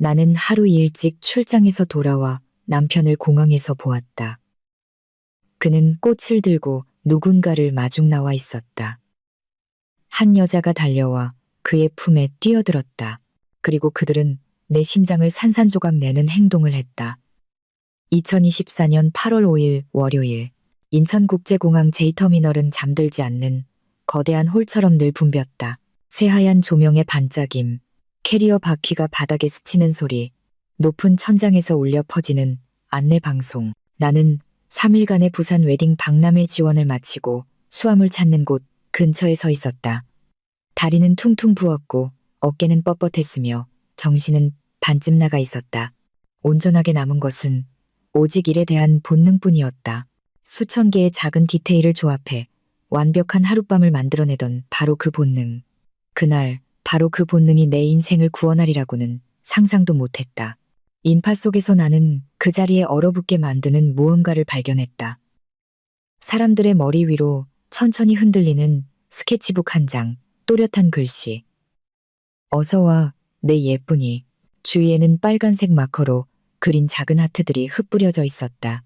나는 하루 일찍 출장에서 돌아와 남편을 공항에서 보았다. 그는 꽃을 들고 누군가를 마중 나와 있었다. 한 여자가 달려와 그의 품에 뛰어들었다. 그리고 그들은 내 심장을 산산조각 내는 행동을 했다. 2024년 8월 5일 월요일, 인천국제공항 J터미널은 잠들지 않는 거대한 홀처럼 늘 붐볐다. 새하얀 조명의 반짝임, 캐리어 바퀴가 바닥에 스치는 소리, 높은 천장에서 울려 퍼지는 안내 방송. 나는 3일간의 부산 웨딩 박람회 지원을 마치고 수암을 찾는 곳 근처에 서 있었다. 다리는 퉁퉁 부었고 어깨는 뻣뻣했으며 정신은 반쯤 나가 있었다. 온전하게 남은 것은 오직 일에 대한 본능뿐이었다. 수천 개의 작은 디테일을 조합해 완벽한 하룻밤을 만들어내던 바로 그 본능. 그날 바로 그 본능이 내 인생을 구원하리라고는 상상도 못했다. 인파 속에서 나는 그 자리에 얼어붙게 만드는 무언가를 발견했다. 사람들의 머리 위로 천천히 흔들리는 스케치북 한 장, 또렷한 글씨. 어서와, 내 예쁜이. 주위에는 빨간색 마커로 그린 작은 하트들이 흩뿌려져 있었다.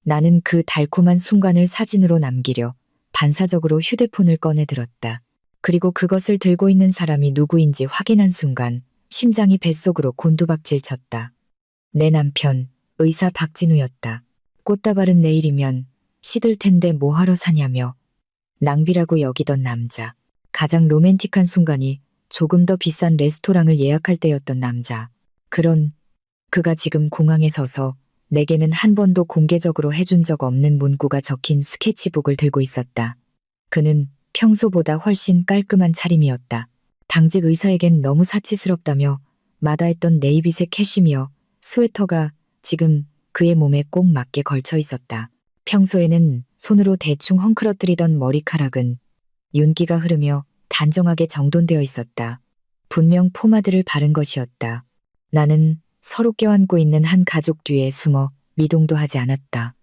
나는 그 달콤한 순간을 사진으로 남기려 반사적으로 휴대폰을 꺼내 들었다. 그리고 그것을 들고 있는 사람이 누구인지 확인한 순간 심장이 뱃속으로 곤두박질 쳤다. 내 남편, 의사 박진우였다. 꽃다발은 내일이면 시들 텐데 뭐하러 사냐며 낭비라고 여기던 남자. 가장 로맨틱한 순간이 조금 더 비싼 레스토랑을 예약할 때였던 남자. 그가 지금 공항에 서서 내게는 한 번도 공개적으로 해준 적 없는 문구가 적힌 스케치북을 들고 있었다. 그는 평소보다 훨씬 깔끔한 차림이었다. 당직 의사에겐 너무 사치스럽다며 마다했던 네이비색 캐시미어 스웨터가 지금 그의 몸에 꼭 맞게 걸쳐 있었다. 평소에는 손으로 대충 헝클어뜨리던 머리카락은 윤기가 흐르며 단정하게 정돈되어 있었다. 분명 포마드를 바른 것이었다. 나는 서로 껴안고 있는 한 가족 뒤에 숨어 미동도 하지 않았다.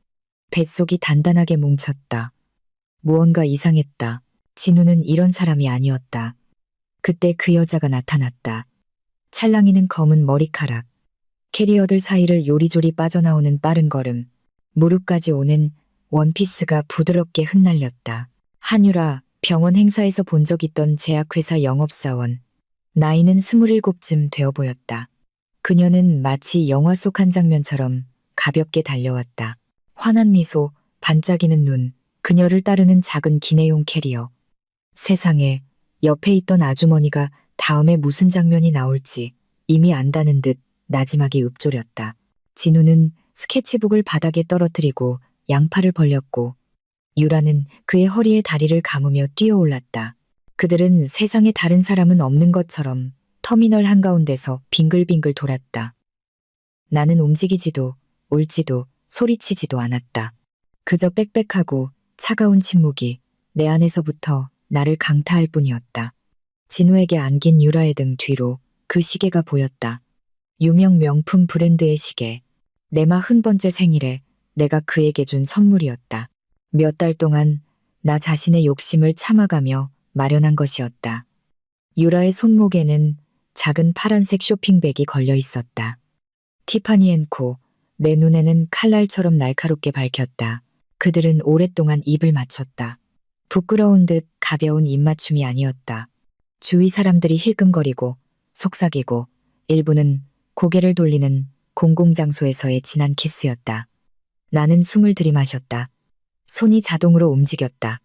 뱃속이 단단하게 뭉쳤다. 무언가 이상했다. 진우는 이런 사람이 아니었다. 그때 그 여자가 나타났다. 찰랑이는 검은 머리카락, 캐리어들 사이를 요리조리 빠져나오는 빠른 걸음, 무릎까지 오는 원피스가 부드럽게 흩날렸다. 한유라, 병원 행사에서 본 적 있던 제약회사 영업사원. 나이는 27쯤 되어 보였다. 그녀는 마치 영화 속 한 장면처럼 가볍게 달려왔다. 환한 미소, 반짝이는 눈, 그녀를 따르는 작은 기내용 캐리어. 세상에, 옆에 있던 아주머니가 다음에 무슨 장면이 나올지 이미 안다는 듯 나지막이 읊조렸다. 진우는 스케치북을 바닥에 떨어뜨리고 양팔을 벌렸고 유라는 그의 허리에 다리를 감으며 뛰어올랐다. 그들은 세상에 다른 사람은 없는 것처럼 터미널 한가운데서 빙글빙글 돌았다. 나는 움직이지도 울지도 소리치지도 않았다. 그저 빽빽하고 차가운 침묵이 내 안에서부터 나를 강타할 뿐이었다. 진우에게 안긴 유라의 등 뒤로 그 시계가 보였다. 유명 명품 브랜드의 시계. 내 40번째 생일에 내가 그에게 준 선물이었다. 몇 달 동안 나 자신의 욕심을 참아가며 마련한 것이었다. 유라의 손목에는 작은 파란색 쇼핑백이 걸려 있었다. 티파니 앤 코, 내 눈에는 칼날처럼 날카롭게 밝혔다. 그들은 오랫동안 입을 맞췄다. 부끄러운 듯 가벼운 입맞춤이 아니었다. 주위 사람들이 힐끔거리고 속삭이고 일부는 고개를 돌리는 공공장소에서의 진한 키스였다. 나는 숨을 들이마셨다. 손이 자동으로 움직였다.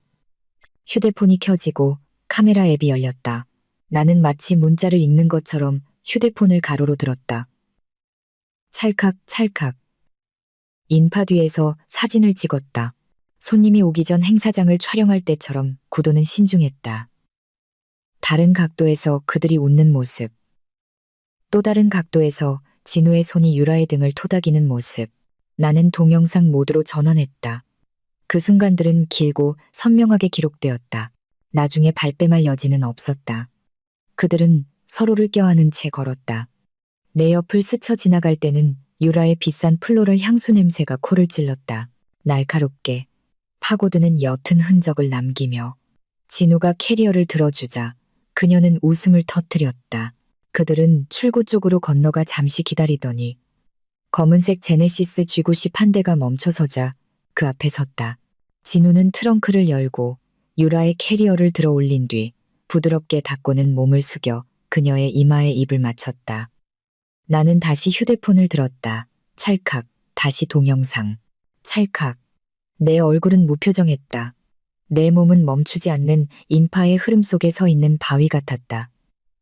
휴대폰이 켜지고 카메라 앱이 열렸다. 나는 마치 문자를 읽는 것처럼 휴대폰을 가로로 들었다. 찰칵 찰칵. 인파 뒤에서 사진을 찍었다. 손님이 오기 전 행사장을 촬영할 때처럼 구도는 신중했다. 다른 각도에서 그들이 웃는 모습. 또 다른 각도에서 진우의 손이 유라의 등을 토닥이는 모습. 나는 동영상 모드로 전환했다. 그 순간들은 길고 선명하게 기록되었다. 나중에 발뺌할 여지는 없었다. 그들은 서로를 껴안은 채 걸었다. 내 옆을 스쳐 지나갈 때는 유라의 비싼 플로럴 향수 냄새가 코를 찔렀다. 날카롭게 파고드는 옅은 흔적을 남기며 진우가 캐리어를 들어주자 그녀는 웃음을 터뜨렸다. 그들은 출구 쪽으로 건너가 잠시 기다리더니 검은색 제네시스 G90 한 대가 멈춰서자 그 앞에 섰다. 진우는 트렁크를 열고 유라의 캐리어를 들어 올린 뒤 부드럽게 닫고는 몸을 숙여 그녀의 이마에 입을 맞췄다. 나는 다시 휴대폰을 들었다. 찰칵, 다시 동영상. 찰칵. 내 얼굴은 무표정했다. 내 몸은 멈추지 않는 인파의 흐름 속에 서 있는 바위 같았다.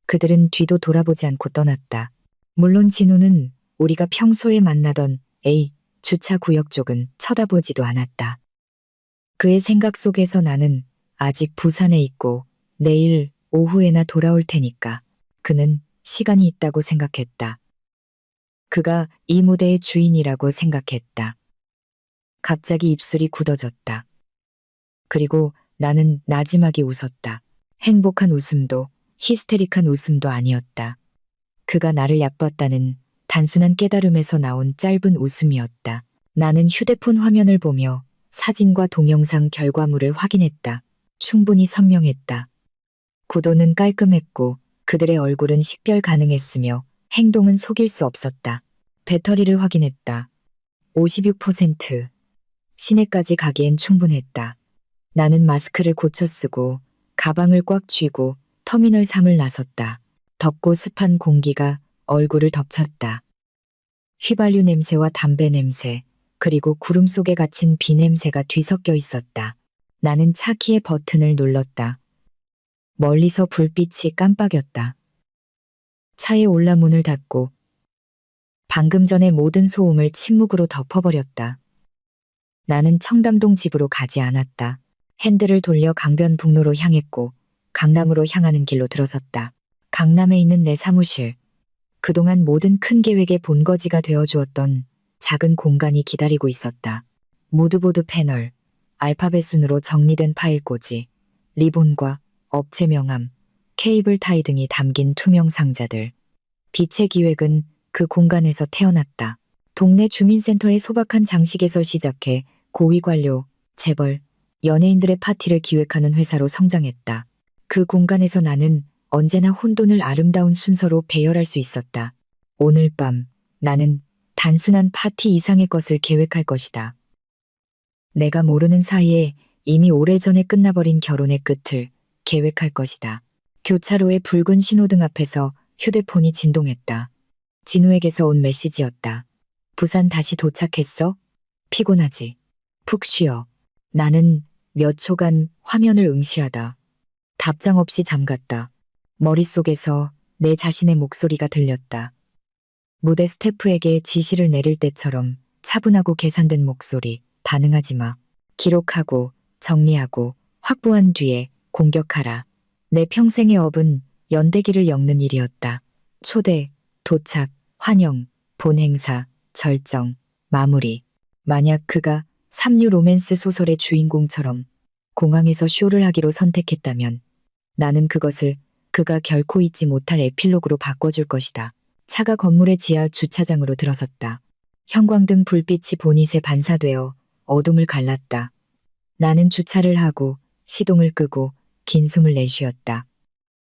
그들은 뒤도 돌아보지 않고 떠났다. 물론 진우는 우리가 평소에 만나던 A 주차 구역 쪽은 쳐다보지도 않았다. 그의 생각 속에서 나는 아직 부산에 있고 내일 오후에나 돌아올 테니까 그는 시간이 있다고 생각했다. 그가 이 무대의 주인이라고 생각했다. 갑자기 입술이 굳어졌다. 그리고 나는 나지막이 웃었다. 행복한 웃음도 히스테릭한 웃음도 아니었다. 그가 나를 얕봤다는 단순한 깨달음에서 나온 짧은 웃음이었다. 나는 휴대폰 화면을 보며 사진과 동영상 결과물을 확인했다. 충분히 선명했다. 구도는 깔끔했고 그들의 얼굴은 식별 가능했으며 행동은 속일 수 없었다. 배터리를 확인했다. 56%. 시내까지 가기엔 충분했다. 나는 마스크를 고쳐 쓰고 가방을 꽉 쥐고 터미널 3을 나섰다. 덥고 습한 공기가 얼굴을 덮쳤다. 휘발유 냄새와 담배 냄새, 그리고 구름 속에 갇힌 비 냄새가 뒤섞여 있었다. 나는 차 키의 버튼을 눌렀다. 멀리서 불빛이 깜빡였다. 차에 올라 문을 닫고 방금 전의 모든 소음을 침묵으로 덮어버렸다. 나는 청담동 집으로 가지 않았다. 핸들을 돌려 강변북로로 향했고 강남으로 향하는 길로 들어섰다. 강남에 있는 내 사무실. 그동안 모든 큰 계획의 본거지가 되어주었던 작은 공간이 기다리고 있었다. 무드보드 패널, 알파벳 순으로 정리된 파일 꽂이, 리본과 업체 명함, 케이블 타이 등이 담긴 투명 상자들. 빛의 기획은 그 공간에서 태어났다. 동네 주민센터의 소박한 장식에서 시작해 고위 관료, 재벌, 연예인들의 파티를 기획하는 회사로 성장했다. 그 공간에서 나는 언제나 혼돈을 아름다운 순서로 배열할 수 있었다. 오늘 밤 나는 단순한 파티 이상의 것을 계획할 것이다. 내가 모르는 사이에 이미 오래전에 끝나버린 결혼의 끝을 계획할 것이다. 교차로의 붉은 신호등 앞에서 휴대폰이 진동했다. 진우에게서 온 메시지였다. 부산 다시 도착했어? 피곤하지? 푹 쉬어. 나는 몇 초간 화면을 응시하다. 답장 없이 잠갔다. 머릿속에서 내 자신의 목소리가 들렸다. 무대 스태프에게 지시를 내릴 때처럼 차분하고 계산된 목소리. 반응하지 마. 기록하고 정리하고 확보한 뒤에 공격하라. 내 평생의 업은 연대기를 엮는 일이었다. 초대, 도착, 환영, 본행사, 절정, 마무리. 만약 그가 삼류 로맨스 소설의 주인공처럼 공항에서 쇼를 하기로 선택했다면 나는 그것을 그가 결코 잊지 못할 에필로그로 바꿔줄 것이다. 차가 건물의 지하 주차장으로 들어섰다. 형광등 불빛이 보닛에 반사되어 어둠을 갈랐다. 나는 주차를 하고 시동을 끄고 긴 숨을 내쉬었다.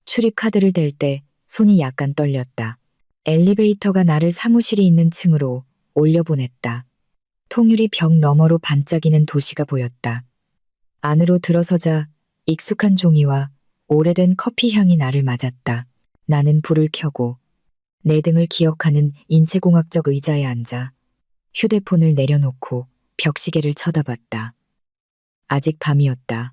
출입 카드를 댈 때 손이 약간 떨렸다. 엘리베이터가 나를 사무실이 있는 층으로 올려보냈다. 통유리 벽 너머로 반짝이는 도시가 보였다. 안으로 들어서자 익숙한 종이와 오래된 커피 향이 나를 맞았다. 나는 불을 켜고 내 등을 기억하는 인체공학적 의자에 앉아 휴대폰을 내려놓고 벽시계를 쳐다봤다. 아직 밤이었다.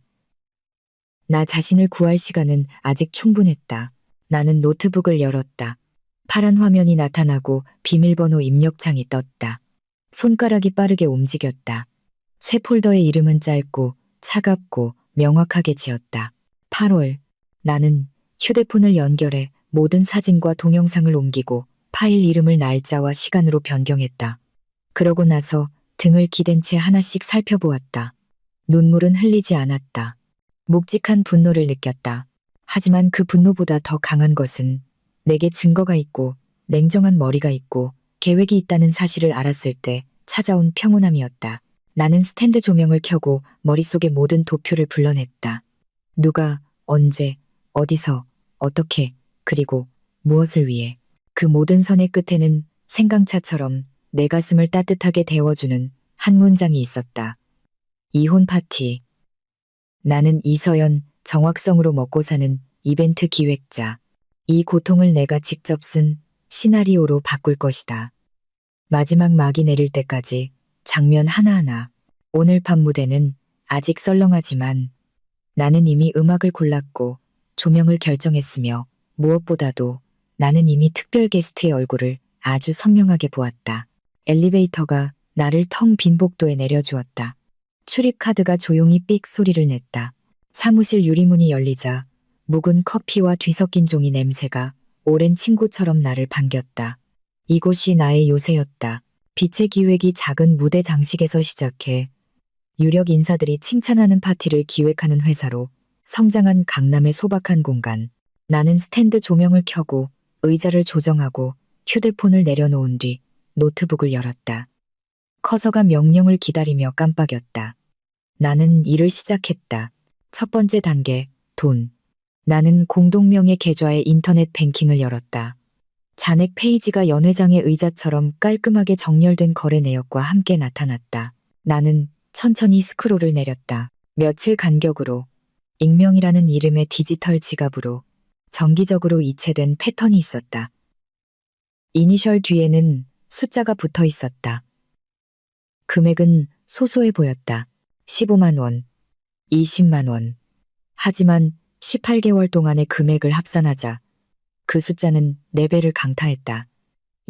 나 자신을 구할 시간은 아직 충분했다. 나는 노트북을 열었다. 파란 화면이 나타나고 비밀번호 입력창이 떴다. 손가락이 빠르게 움직였다. 새 폴더의 이름은 짧고 차갑고 명확하게 지었다. 8월. 나는 휴대폰을 연결해 모든 사진과 동영상을 옮기고 파일 이름을 날짜와 시간으로 변경했다. 그러고 나서 등을 기댄 채 하나씩 살펴보았다. 눈물은 흘리지 않았다. 묵직한 분노를 느꼈다. 하지만 그 분노보다 더 강한 것은 내게 증거가 있고 냉정한 머리가 있고 계획이 있다는 사실을 알았을 때 찾아온 평온함이었다. 나는 스탠드 조명을 켜고 머릿속의 모든 도표를 불러냈다. 누가, 언제, 어디서, 어떻게, 그리고 무엇을 위해? 그 모든 선의 끝에는 생강차처럼 내 가슴을 따뜻하게 데워주는 한 문장이 있었다. 이혼 파티. 나는 이서연, 정확성으로 먹고 사는 이벤트 기획자. 이 고통을 내가 직접 쓴 시나리오로 바꿀 것이다. 마지막 막이 내릴 때까지 장면 하나하나. 오늘 밤 무대는 아직 썰렁하지만 나는 이미 음악을 골랐고 조명을 결정했으며 무엇보다도 나는 이미 특별 게스트의 얼굴을 아주 선명하게 보았다. 엘리베이터가 나를 텅 빈 복도에 내려주었다. 출입카드가 조용히 삑 소리를 냈다. 사무실 유리문이 열리자 묵은 커피와 뒤섞인 종이 냄새가 오랜 친구처럼 나를 반겼다. 이곳이 나의 요새였다. 빛의 기획이 작은 무대 장식에서 시작해 유력 인사들이 칭찬하는 파티를 기획하는 회사로 성장한 강남의 소박한 공간. 나는 스탠드 조명을 켜고 의자를 조정하고 휴대폰을 내려놓은 뒤 노트북을 열었다. 커서가 명령을 기다리며 깜빡였다. 나는 일을 시작했다. 첫 번째 단계, 돈. 나는 공동명의 계좌에 인터넷 뱅킹을 열었다. 잔액 페이지가 연회장의 의자처럼 깔끔하게 정렬된 거래 내역과 함께 나타났다. 나는 천천히 스크롤을 내렸다. 며칠 간격으로 익명이라는 이름의 디지털 지갑으로 정기적으로 이체된 패턴이 있었다. 이니셜 뒤에는 숫자가 붙어 있었다. 금액은 소소해 보였다. 15만 원, 20만 원. 하지만 18개월 동안의 금액을 합산하자 그 숫자는 4배를 강타했다.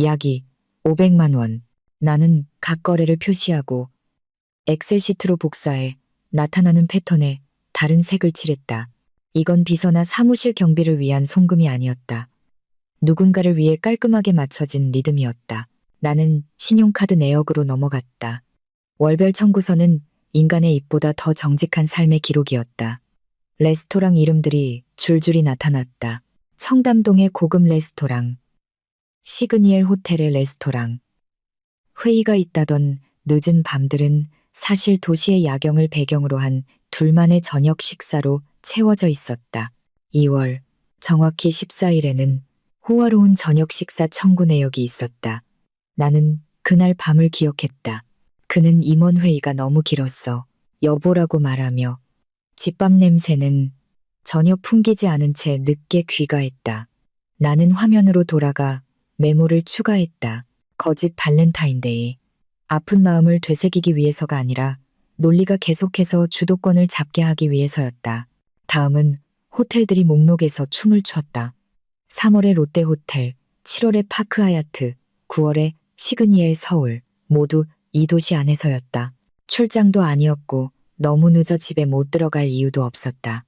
약이 500만 원. 나는 각 거래를 표시하고 엑셀시트로 복사해 나타나는 패턴에 다른 색을 칠했다. 이건 비서나 사무실 경비를 위한 송금이 아니었다. 누군가를 위해 깔끔하게 맞춰진 리듬이었다. 나는 신용카드 내역으로 넘어갔다. 월별 청구서는 인간의 입보다 더 정직한 삶의 기록이었다. 레스토랑 이름들이 줄줄이 나타났다. 청담동의 고급 레스토랑, 시그니엘 호텔의 레스토랑. 회의가 있다던 늦은 밤들은 사실 도시의 야경을 배경으로 한 둘만의 저녁 식사로 채워져 있었다. 2월, 정확히 14일에는 호화로운 저녁 식사 청구 내역이 있었다. 나는 그날 밤을 기억했다. 그는 임원회의가 너무 길었어. 여보라고 말하며 집밥 냄새는 전혀 풍기지 않은 채 늦게 귀가했다. 나는 화면으로 돌아가 메모를 추가했다. 거짓 발렌타인데이. 아픈 마음을 되새기기 위해서가 아니라 논리가 계속해서 주도권을 잡게 하기 위해서였다. 다음은 호텔들이 목록에서 춤을 췄다. 3월의 롯데호텔, 7월의 파크하얏트, 9월의 시그니엘 서울. 모두 이 도시 안에서였다. 출장도 아니었고 너무 늦어 집에 못 들어갈 이유도 없었다.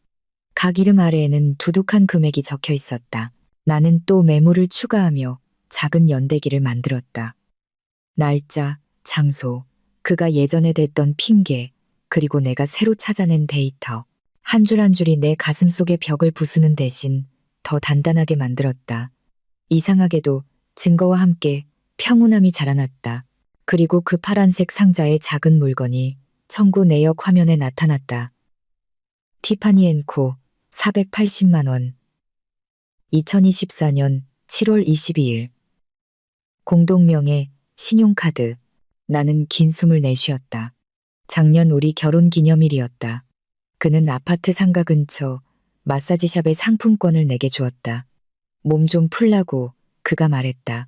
각 이름 아래에는 두둑한 금액이 적혀 있었다. 나는 또 메모를 추가하며 작은 연대기를 만들었다. 날짜, 장소, 그가 예전에 댔던 핑계, 그리고 내가 새로 찾아낸 데이터. 한 줄 한 줄이 내 가슴 속의 벽을 부수는 대신 더 단단하게 만들었다. 이상하게도 증거와 함께 평온함이 자라났다. 그리고 그 파란색 상자의 작은 물건이 청구 내역 화면에 나타났다. 티파니 앤코 480만 원. 2024년 7월 22일. 공동명의 신용카드. 나는 긴 숨을 내쉬었다. 작년 우리 결혼 기념일이었다. 그는 아파트 상가 근처 마사지샵의 상품권을 내게 주었다. 몸 좀 풀라고 그가 말했다.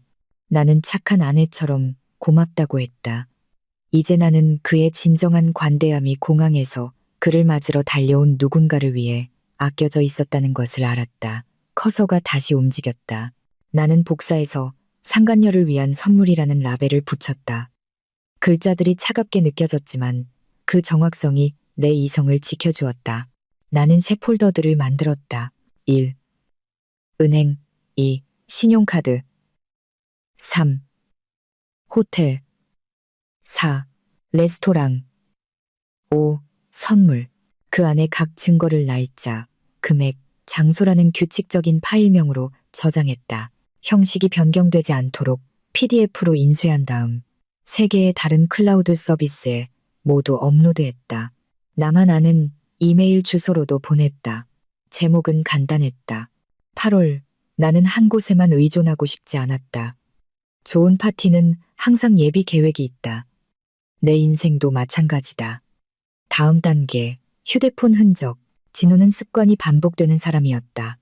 나는 착한 아내처럼 고맙다고 했다. 이제 나는 그의 진정한 관대함이 공항에서 그를 맞으러 달려온 누군가를 위해 아껴져 있었다는 것을 알았다. 커서가 다시 움직였다. 나는 복사해서 상간녀를 위한 선물이라는 라벨을 붙였다. 글자들이 차갑게 느껴졌지만 그 정확성이 내 이성을 지켜주었다. 나는 새 폴더들을 만들었다. 1. 은행. 2. 신용카드. 3. 호텔. 4. 레스토랑. 5. 선물. 그 안에 각 증거를 날짜, 금액, 장소라는 규칙적인 파일명으로 저장했다. 형식이 변경되지 않도록 PDF로 인쇄한 다음 3개의 다른 클라우드 서비스에 모두 업로드했다. 나만 아는 이메일 주소로도 보냈다. 제목은 간단했다. 8월 나는 한 곳에만 의존하고 싶지 않았다. 좋은 파티는 항상 예비 계획이 있다. 내 인생도 마찬가지다. 다음 단계, 휴대폰 흔적. 진우는 습관이 반복되는 사람이었다.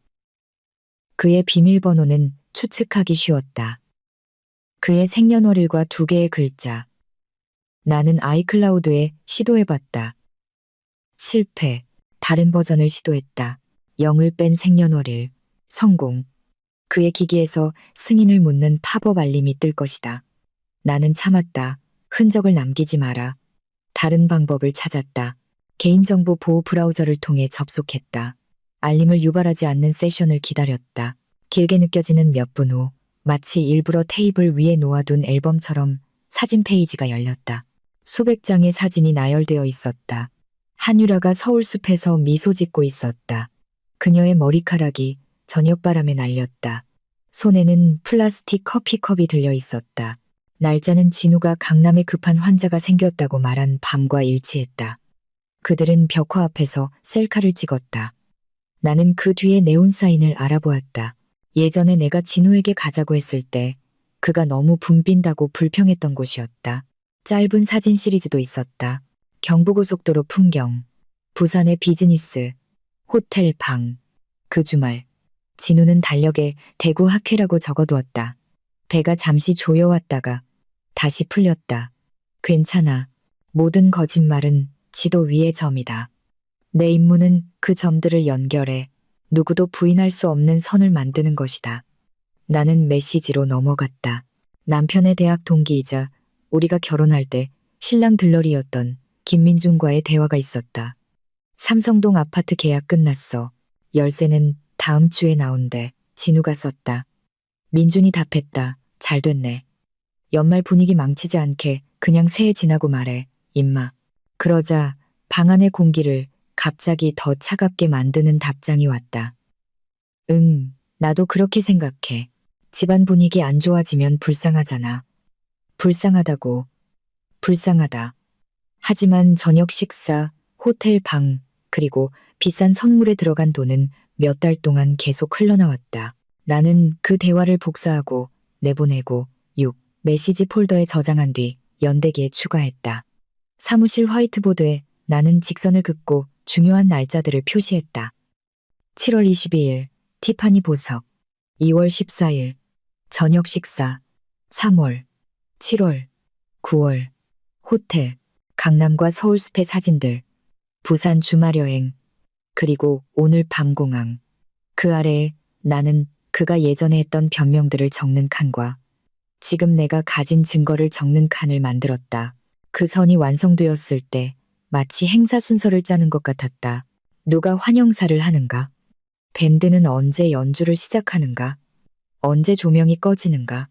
그의 비밀번호는 추측하기 쉬웠다. 그의 생년월일과 2개의 글자. 나는 아이클라우드에 시도해봤다. 실패. 다른 버전을 시도했다. 0을 뺀 생년월일. 성공. 그의 기기에서 승인을 묻는 팝업 알림이 뜰 것이다. 나는 참았다. 흔적을 남기지 마라. 다른 방법을 찾았다. 개인정보 보호 브라우저를 통해 접속했다. 알림을 유발하지 않는 세션을 기다렸다. 길게 느껴지는 몇 분 후 마치 일부러 테이블 위에 놓아둔 앨범처럼 사진 페이지가 열렸다. 수백 장의 사진이 나열되어 있었다. 한유라가 서울숲에서 미소 짓고 있었다. 그녀의 머리카락이 저녁바람에 날렸다. 손에는 플라스틱 커피컵이 들려 있었다. 날짜는 진우가 강남에 급한 환자가 생겼다고 말한 밤과 일치했다. 그들은 벽화 앞에서 셀카를 찍었다. 나는 그 뒤에 네온 사인을 알아보았다. 예전에 내가 진우에게 가자고 했을 때 그가 너무 붐빈다고 불평했던 곳이었다. 짧은 사진 시리즈도 있었다. 경부고속도로 풍경, 부산의 비즈니스, 호텔 방. 그 주말, 진우는 달력에 대구 학회라고 적어두었다. 배가 잠시 조여왔다가 다시 풀렸다. 괜찮아. 모든 거짓말은 지도 위의 점이다. 내 임무는 그 점들을 연결해 누구도 부인할 수 없는 선을 만드는 것이다. 나는 메시지로 넘어갔다. 남편의 대학 동기이자 우리가 결혼할 때 신랑 들러리였던 김민중과의 대화가 있었다. 삼성동 아파트 계약 끝났어. 열쇠는 다음 주에 나온대. 진우가 썼다. 민준이 답했다. 잘 됐네. 연말 분위기 망치지 않게 그냥 새해 지나고 말해. 임마. 그러자 방 안의 공기를 갑자기 더 차갑게 만드는 답장이 왔다. 응, 나도 그렇게 생각해. 집안 분위기 안 좋아지면 불쌍하잖아. 불쌍하다고. 불쌍하다. 하지만 저녁 식사, 호텔 방, 그리고 비싼 선물에 들어간 돈은 몇 달 동안 계속 흘러나왔다. 나는 그 대화를 복사하고 내보내고 6. 메시지 폴더에 저장한 뒤 연대기에 추가했다. 사무실 화이트보드에 나는 직선을 긋고 중요한 날짜들을 표시했다. 7월 22일 티파니 보석, 2월 14일 저녁 식사, 3월, 7월, 9월 호텔, 강남과 서울숲의 사진들, 부산 주말여행, 그리고 오늘 밤 공항. 그 아래에 나는 그가 예전에 했던 변명들을 적는 칸과 지금 내가 가진 증거를 적는 칸을 만들었다. 그 선이 완성되었을 때 마치 행사 순서를 짜는 것 같았다. 누가 환영사를 하는가? 밴드는 언제 연주를 시작하는가? 언제 조명이 꺼지는가?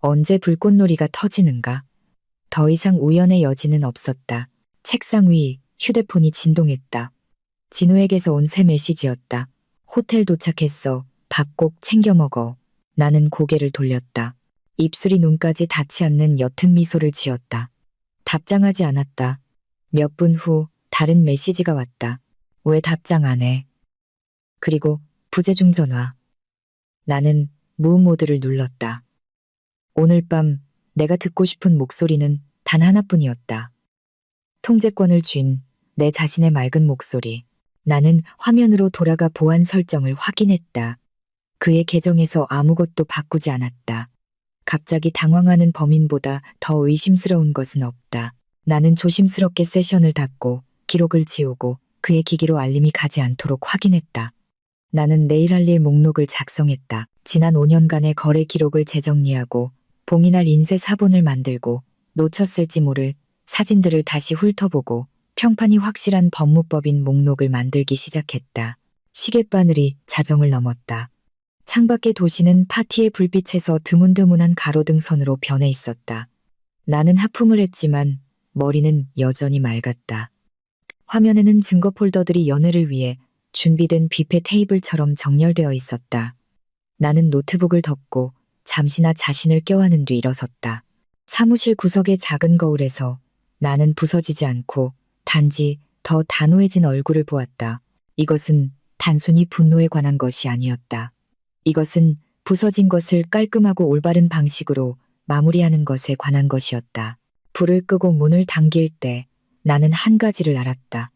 언제 불꽃놀이가 터지는가? 더 이상 우연의 여지는 없었다. 책상 위 휴대폰이 진동했다. 진우에게서 온 새 메시지였다. 호텔 도착했어. 밥 꼭 챙겨 먹어. 나는 고개를 돌렸다. 입술이 눈까지 닿지 않는 옅은 미소를 지었다. 답장하지 않았다. 몇 분 후 다른 메시지가 왔다. 왜 답장 안 해? 그리고 부재중 전화. 나는 무음 모드를 눌렀다. 오늘 밤 내가 듣고 싶은 목소리는 단 하나뿐이었다. 통제권을 쥔 내 자신의 맑은 목소리. 나는 화면으로 돌아가 보안 설정을 확인했다. 그의 계정에서 아무것도 바꾸지 않았다. 갑자기 당황하는 범인보다 더 의심스러운 것은 없다. 나는 조심스럽게 세션을 닫고 기록을 지우고 그의 기기로 알림이 가지 않도록 확인했다. 나는 내일 할 일 목록을 작성했다. 지난 5년간의 거래 기록을 재정리하고 봉인할 인쇄 사본을 만들고 놓쳤을지 모를 사진들을 다시 훑어보고 평판이 확실한 법무법인 목록을 만들기 시작했다. 시계바늘이 자정을 넘었다. 창밖의 도시는 파티의 불빛에서 드문드문한 가로등선으로 변해 있었다. 나는 하품을 했지만 머리는 여전히 맑았다. 화면에는 증거 폴더들이 연회를 위해 준비된 뷔페 테이블처럼 정렬되어 있었다. 나는 노트북을 덮고 잠시나 자신을 껴안은 뒤 일어섰다. 사무실 구석의 작은 거울에서 나는 부서지지 않고 단지 더 단호해진 얼굴을 보았다. 이것은 단순히 분노에 관한 것이 아니었다. 이것은 부서진 것을 깔끔하고 올바른 방식으로 마무리하는 것에 관한 것이었다. 불을 끄고 문을 당길 때 나는 한 가지를 알았다.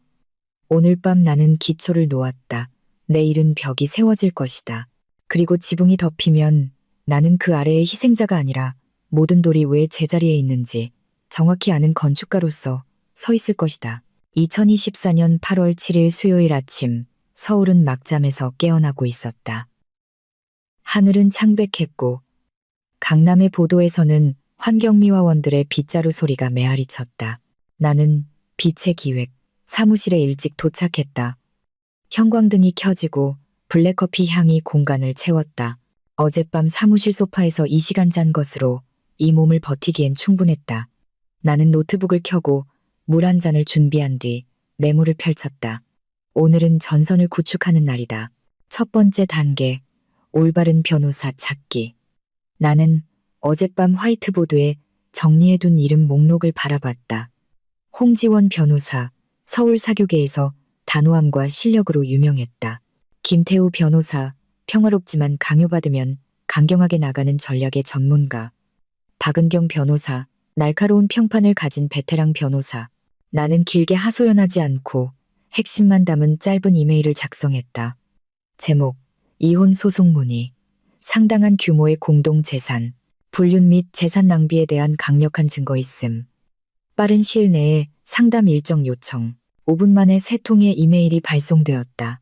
오늘 밤 나는 기초를 놓았다. 내일은 벽이 세워질 것이다. 그리고 지붕이 덮이면 나는 그 아래의 희생자가 아니라 모든 돌이 왜 제자리에 있는지 정확히 아는 건축가로서 서 있을 것이다. 2024년 8월 7일 수요일 아침, 서울은 막잠에서 깨어나고 있었다. 하늘은 창백했고 강남의 보도에서는 환경미화원들의 빗자루 소리가 메아리 쳤다. 나는 빛의 기획 사무실에 일찍 도착했다. 형광등이 켜지고 블랙커피 향이 공간을 채웠다. 어젯밤 사무실 소파에서 이 시간 잔 것으로 이 몸을 버티기엔 충분했다. 나는 노트북을 켜고 물 한 잔을 준비한 뒤 메모를 펼쳤다. 오늘은 전선을 구축하는 날이다. 첫 번째 단계, 올바른 변호사 찾기. 나는 어젯밤 화이트보드에 정리해둔 이름 목록을 바라봤다. 홍지원 변호사, 서울 사교계에서 단호함과 실력으로 유명했다. 김태우 변호사, 평화롭지만 강요받으면 강경하게 나가는 전략의 전문가. 박은경 변호사, 날카로운 평판을 가진 베테랑 변호사. 나는 길게 하소연하지 않고 핵심만 담은 짧은 이메일을 작성했다. 제목, 이혼 소송 문의. 상당한 규모의 공동재산, 불륜 및 재산 낭비에 대한 강력한 증거 있음. 빠른 시일 내에 상담 일정 요청. 5분 만에 3통의 이메일이 발송되었다.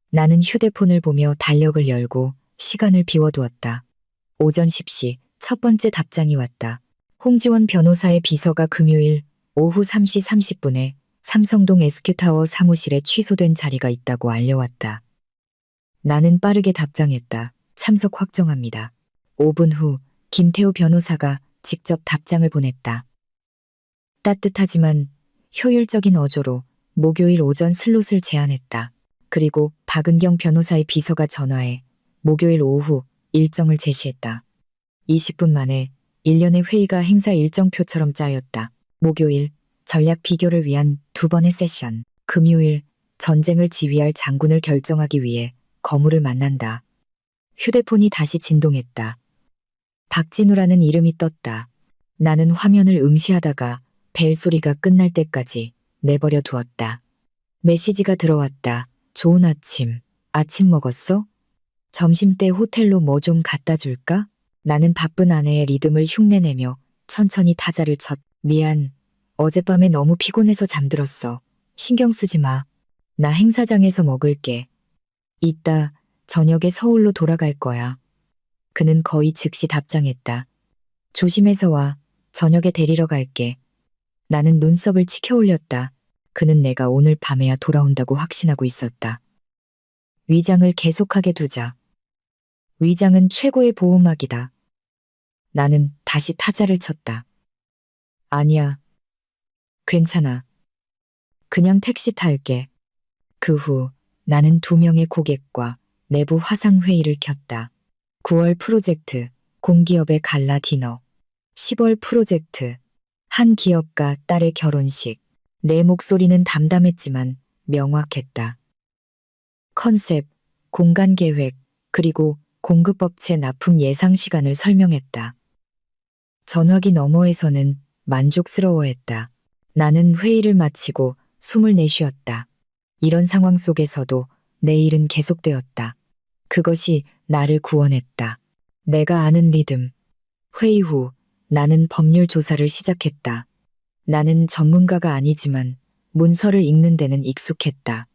나는 휴대폰을 보며 달력을 열고 시간을 비워두었다. 오전 10시 첫 번째 답장이 왔다. 홍지원 변호사의 비서가 금요일 오후 3시 30분에 삼성동 SQ타워 사무실에 취소된 자리가 있다고 알려왔다. 나는 빠르게 답장했다. 참석 확정합니다. 5분 후 김태우 변호사가 직접 답장을 보냈다. 따뜻하지만 효율적인 어조로 목요일 오전 슬롯을 제안했다. 그리고 박은경 변호사의 비서가 전화해 목요일 오후 일정을 제시했다. 20분 만에 일련의 회의가 행사 일정표처럼 짜였다. 목요일 전략 비교를 위한 2번의 세션. 금요일 전쟁을 지휘할 장군을 결정하기 위해 거물을 만난다. 휴대폰이 다시 진동했다. 박진우라는 이름이 떴다. 나는 화면을 응시하다가 벨 소리가 끝날 때까지 내버려 두었다. 메시지가 들어왔다. 좋은 아침. 아침 먹었어? 점심때 호텔로 뭐 좀 갖다 줄까? 나는 바쁜 아내의 리듬을 흉내내며 천천히 타자를 쳤. 미안. 어젯밤에 너무 피곤해서 잠들었어. 신경 쓰지 마. 나 행사장에서 먹을게. 이따 저녁에 서울로 돌아갈 거야. 그는 거의 즉시 답장했다. 조심해서 와. 저녁에 데리러 갈게. 나는 눈썹을 치켜 올렸다. 그는 내가 오늘 밤에야 돌아온다고 확신하고 있었다. 위장을 계속하게 두자. 위장은 최고의 보호막이다. 나는 다시 타자를 쳤다. 아니야. 괜찮아. 그냥 택시 탈게. 그 후 나는 2명의 고객과 내부 화상회의를 켰다. 9월 프로젝트, 공기업의 갈라 디너. 10월 프로젝트, 한 기업가 딸의 결혼식. 내 목소리는 담담했지만 명확했다. 컨셉, 공간 계획, 그리고 공급업체 납품 예상 시간을 설명했다. 전화기 너머에서는 만족스러워했다. 나는 회의를 마치고 숨을 내쉬었다. 이런 상황 속에서도 내 일은 계속되었다. 그것이 나를 구원했다. 내가 아는 리듬. 회의 후 나는 법률 조사를 시작했다. 나는 전문가가 아니지만 문서를 읽는 데는 익숙했다.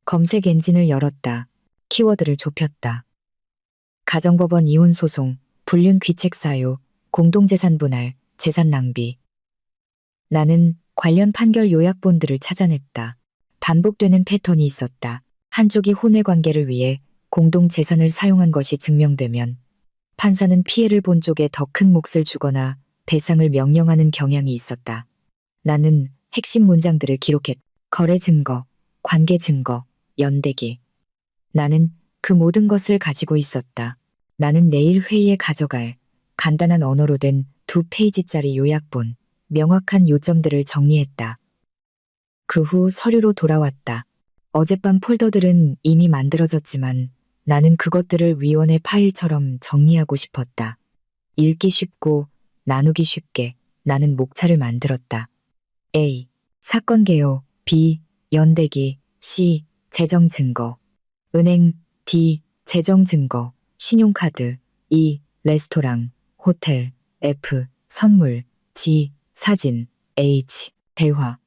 검색 엔진을 열었다. 키워드를 좁혔다. 가정법원 이혼 소송, 불륜 귀책 사유, 공동재산 분할, 재산 낭비. 나는 관련 판결 요약본들을 찾아냈다. 반복되는 패턴이 있었다. 한쪽이 혼외 관계를 위해 공동재산을 사용한 것이 증명되면 판사는 피해를 본 쪽에 더 큰 몫을 주거나 배상을 명령하는 경향이 있었다. 나는 핵심 문장들을 기록했다. 거래 증거, 관계 증거, 연대기. 나는 그 모든 것을 가지고 있었다. 나는 내일 회의에 가져갈 간단한 언어로 된 2페이지짜리 요약본, 명확한 요점들을 정리했다. 그 후 서류로 돌아왔다. 어젯밤 폴더들은 이미 만들어졌지만 나는 그것들을 위원회 파일처럼 정리하고 싶었다. 읽기 쉽고 나누기 쉽게 나는 목차를 만들었다. A. 사건 개요. B. 연대기. C. 재정 증거. 은행. D. 재정 증거. 신용카드. E. 레스토랑. 호텔. F. 선물. G. 사진. H. 대화.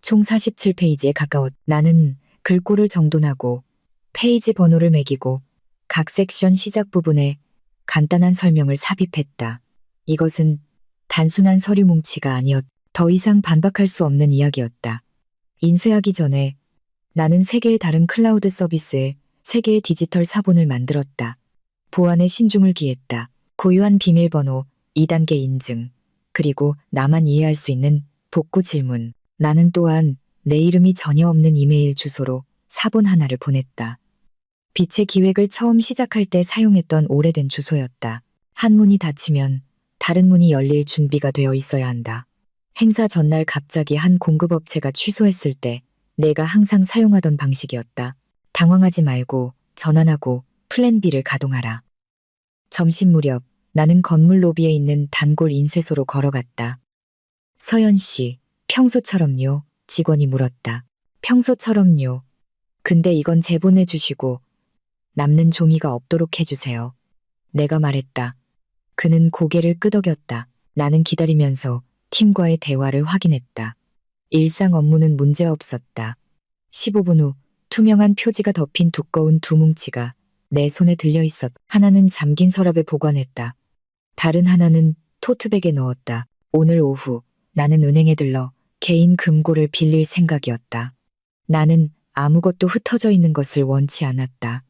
총 47페이지에 가까웠. 나는 글꼴을 정돈하고 페이지 번호를 매기고 각 섹션 시작 부분에 간단한 설명을 삽입했다. 이것은 단순한 서류 뭉치가 아니었. 더 이상 반박할 수 없는 이야기였다. 인쇄하기 전에 나는 3개의 다른 클라우드 서비스에 3개의 디지털 사본을 만들었다. 보안에 신중을 기했다. 고유한 비밀번호, 2단계 인증, 그리고 나만 이해할 수 있는 복구 질문. 나는 또한 내 이름이 전혀 없는 이메일 주소로 사본 하나를 보냈다. 빛의 기획을 처음 시작할 때 사용했던 오래된 주소였다. 한 문이 닫히면 다른 문이 열릴 준비가 되어 있어야 한다. 행사 전날 갑자기 한 공급업체가 취소했을 때 내가 항상 사용하던 방식이었다. 당황하지 말고 전환하고 플랜 B를 가동하라. 점심 무렵 나는 건물 로비에 있는 단골 인쇄소로 걸어갔다. 서연 씨, 평소처럼요? 직원이 물었다. 평소처럼요. 근데 이건 재본해 주시고 남는 종이가 없도록 해주세요. 내가 말했다. 그는 고개를 끄덕였다. 나는 기다리면서 팀과의 대화를 확인했다. 일상 업무는 문제없었다. 15분 후 투명한 표지가 덮인 두꺼운 두 뭉치가 내 손에 들려 있었. 하나는 잠긴 서랍에 보관했다. 다른 하나는 토트백에 넣었다. 오늘 오후 나는 은행에 들러 개인 금고를 빌릴 생각이었다. 나는 아무것도 흩어져 있는 것을 원치 않았다.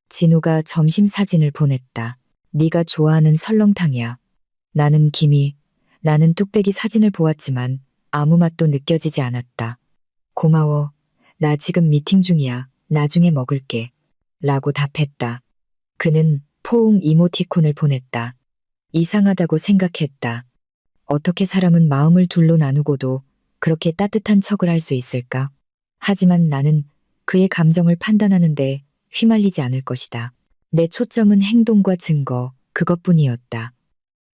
진우가 점심 사진을 보냈다. 네가 좋아하는 설렁탕이야. 나는 뚝배기 사진을 보았지만 아무 맛도 느껴지지 않았다. 고마워. 나 지금 미팅 중이야. 나중에 먹을게. 라고 답했다. 그는 포옹 이모티콘을 보냈다. 이상하다고 생각했다. 어떻게 사람은 마음을 둘로 나누고도 그렇게 따뜻한 척을 할 수 있을까? 하지만 나는 그의 감정을 판단하는데 휘말리지 않을 것이다. 내 초점은 행동과 증거, 그것뿐이었다.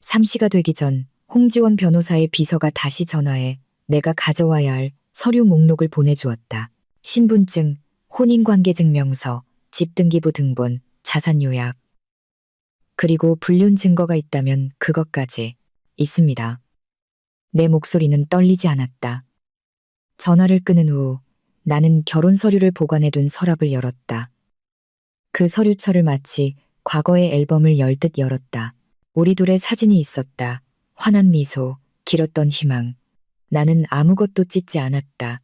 3시가 되기 전 홍지원 변호사의 비서가 다시 전화해 내가 가져와야 할 서류 목록을 보내주었다. 신분증, 혼인관계증명서, 집등기부 등본, 자산요약. 그리고 불륜 증거가 있다면 그것까지 있습니다. 내 목소리는 떨리지 않았다. 전화를 끊은 후 나는 결혼 서류를 보관해둔 서랍을 열었다. 그 서류철을 마치 과거의 앨범을 열듯 열었다. 우리 둘의 사진이 있었다. 환한 미소, 길었던 희망. 나는 아무것도 찢지 않았다.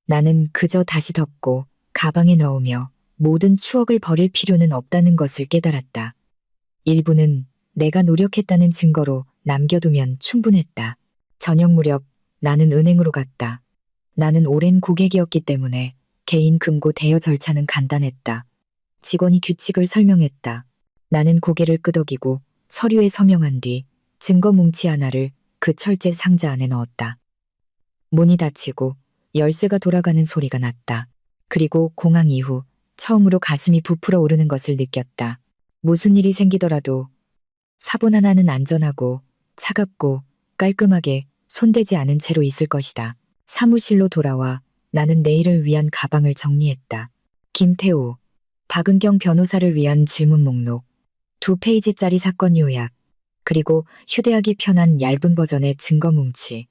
나는 그저 다시 덮고 가방에 넣으며 모든 추억을 버릴 필요는 없다는 것을 깨달았다. 일부는 내가 노력했다는 증거로 남겨두면 충분했다. 저녁 무렵 나는 은행으로 갔다. 나는 오랜 고객이었기 때문에 개인 금고 대여 절차는 간단했다. 직원이 규칙을 설명했다. 나는 고개를 끄덕이고 서류에 서명한 뒤 증거 뭉치 하나를 그 철제 상자 안에 넣었다. 문이 닫히고 열쇠가 돌아가는 소리가 났다. 그리고 공항 이후 처음으로 가슴이 부풀어 오르는 것을 느꼈다. 무슨 일이 생기더라도 사본 하나는 안전하고 차갑고 깔끔하게 손대지 않은 채로 있을 것이다. 사무실로 돌아와 나는 내일을 위한 가방을 정리했다. 김태우, 박은경 변호사를 위한 질문 목록, 2페이지짜리 사건 요약, 그리고 휴대하기 편한 얇은 버전의 증거 뭉치.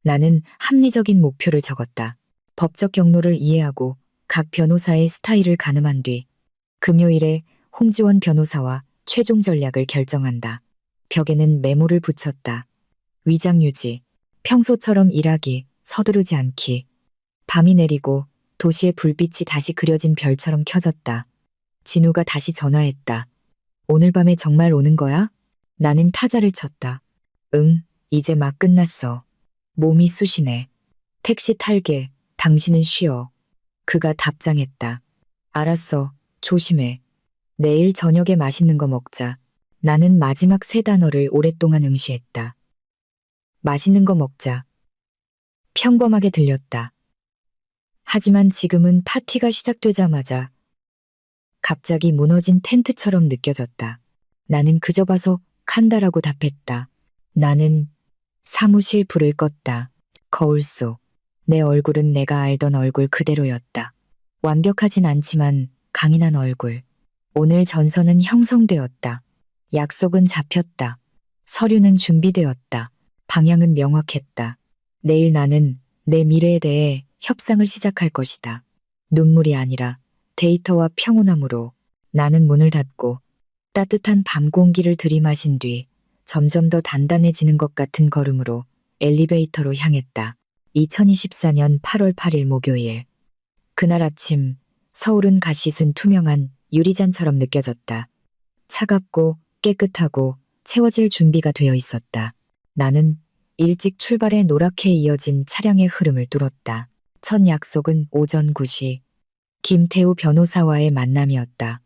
나는 합리적인 목표를 적었다. 법적 경로를 이해하고 각 변호사의 스타일을 가늠한 뒤 금요일에 홍지원 변호사와 최종 전략을 결정한다. 벽에는 메모를 붙였다. 위장 유지, 평소처럼 일하기, 서두르지 않기. 밤이 내리고 도시의 불빛이 다시 그려진 별처럼 켜졌다. 진우가 다시 전화했다. 오늘 밤에 정말 오는 거야? 나는 타자를 쳤다. 응, 이제 막 끝났어. 몸이 쑤시네. 택시 탈게. 당신은 쉬어. 그가 답장했다. 알았어. 조심해. 내일 저녁에 맛있는 거 먹자. 나는 마지막 3단어를 오랫동안 응시했다. 맛있는 거 먹자. 평범하게 들렸다. 하지만 지금은 파티가 시작되자마자 갑자기 무너진 텐트처럼 느껴졌다. 나는 그저 봐서 간다라고 답했다. 나는 사무실 불을 껐다. 거울 속 내 얼굴은 내가 알던 얼굴 그대로였다. 완벽하진 않지만 강인한 얼굴. 오늘 전선은 형성되었다. 약속은 잡혔다. 서류는 준비되었다. 방향은 명확했다. 내일 나는 내 미래에 대해 협상을 시작할 것이다. 눈물이 아니라 데이터와 평온함으로. 나는 문을 닫고 따뜻한 밤 공기를 들이마신 뒤 점점 더 단단해지는 것 같은 걸음으로 엘리베이터로 향했다. 2024년 8월 8일 목요일. 그날 아침 서울은 가시슨 투명한 유리잔처럼 느껴졌다. 차갑고 깨끗하고 채워질 준비가 되어 있었다. 나는 일찍 출발해 노랗게 이어진 차량의 흐름을 뚫었다. 첫 약속은 오전 9시 김태우 변호사와의 만남이었다.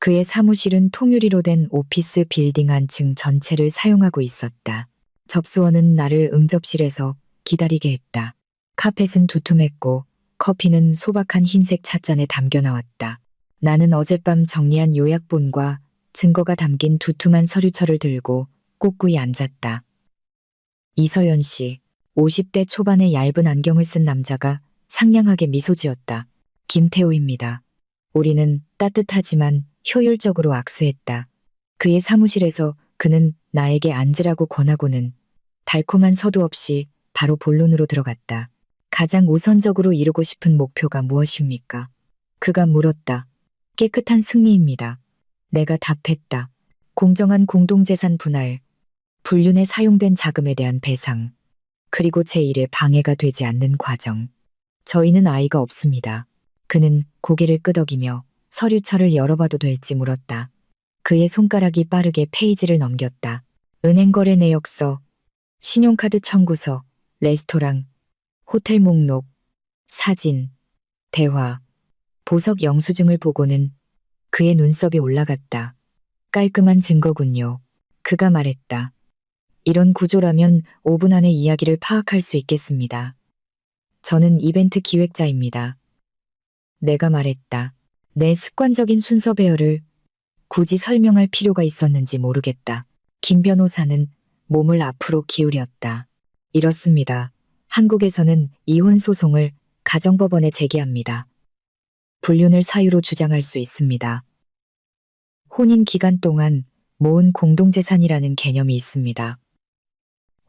그의 사무실은 통유리로 된 오피스 빌딩 한 층 전체를 사용하고 있었다. 접수원은 나를 응접실에서 기다리게 했다. 카펫은 두툼했고 커피는 소박한 흰색 찻잔에 담겨 나왔다. 나는 어젯밤 정리한 요약본과 증거가 담긴 두툼한 서류철을 들고 꼿꼿이 앉았다. 이서연 씨, 50대 초반의 얇은 안경을 쓴 남자가 상냥하게 미소 지었다. 김태우입니다. 우리는 따뜻하지만 효율적으로 악수했다. 그의 사무실에서 그는 나에게 앉으라고 권하고는 달콤한 서두 없이 바로 본론으로 들어갔다. 가장 우선적으로 이루고 싶은 목표가 무엇입니까? 그가 물었다. 깨끗한 승리입니다. 내가 답했다. 공정한 공동재산 분할, 불륜에 사용된 자금에 대한 배상, 그리고 제 일에 방해가 되지 않는 과정. 저희는 아이가 없습니다. 그는 고개를 끄덕이며 서류철을 열어봐도 될지 물었다. 그의 손가락이 빠르게 페이지를 넘겼다. 은행거래 내역서, 신용카드 청구서, 레스토랑, 호텔 목록, 사진, 대화, 보석 영수증을 보고는 그의 눈썹이 올라갔다. 깔끔한 증거군요. 그가 말했다. 이런 구조라면 5분 안에 이야기를 파악할 수 있겠습니다. 저는 이벤트 기획자입니다. 내가 말했다. 내 습관적인 순서 배열을 굳이 설명할 필요가 있었는지 모르겠다. 김 변호사는 몸을 앞으로 기울였다. 이렇습니다. 한국에서는 이혼 소송을 가정법원에 제기합니다. 불륜을 사유로 주장할 수 있습니다. 혼인 기간 동안 모은 공동재산이라는 개념이 있습니다.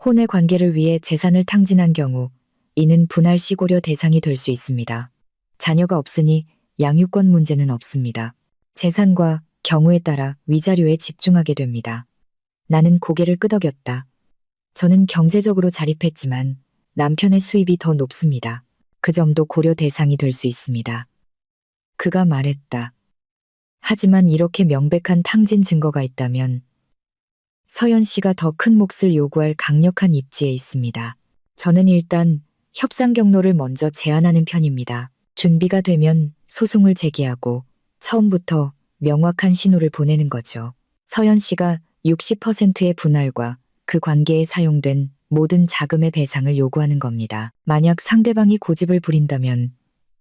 혼의 관계를 위해 재산을 탕진한 경우 이는 분할 시고려 대상이 될 수 있습니다. 자녀가 없으니 양육권 문제는 없습니다. 재산과 경우에 따라 위자료에 집중하게 됩니다. 나는 고개를 끄덕였다. 저는 경제적으로 자립했지만 남편의 수입이 더 높습니다. 그 점도 고려 대상이 될 수 있습니다. 그가 말했다. 하지만 이렇게 명백한 탕진 증거가 있다면 서연 씨가 더 큰 몫을 요구할 강력한 입지에 있습니다. 저는 일단 협상 경로를 먼저 제안하는 편입니다. 준비가 되면 소송을 제기하고 처음부터 명확한 신호를 보내는 거죠. 서연 씨가 60%의 분할과 그 관계에 사용된 모든 자금의 배상을 요구하는 겁니다. 만약 상대방이 고집을 부린다면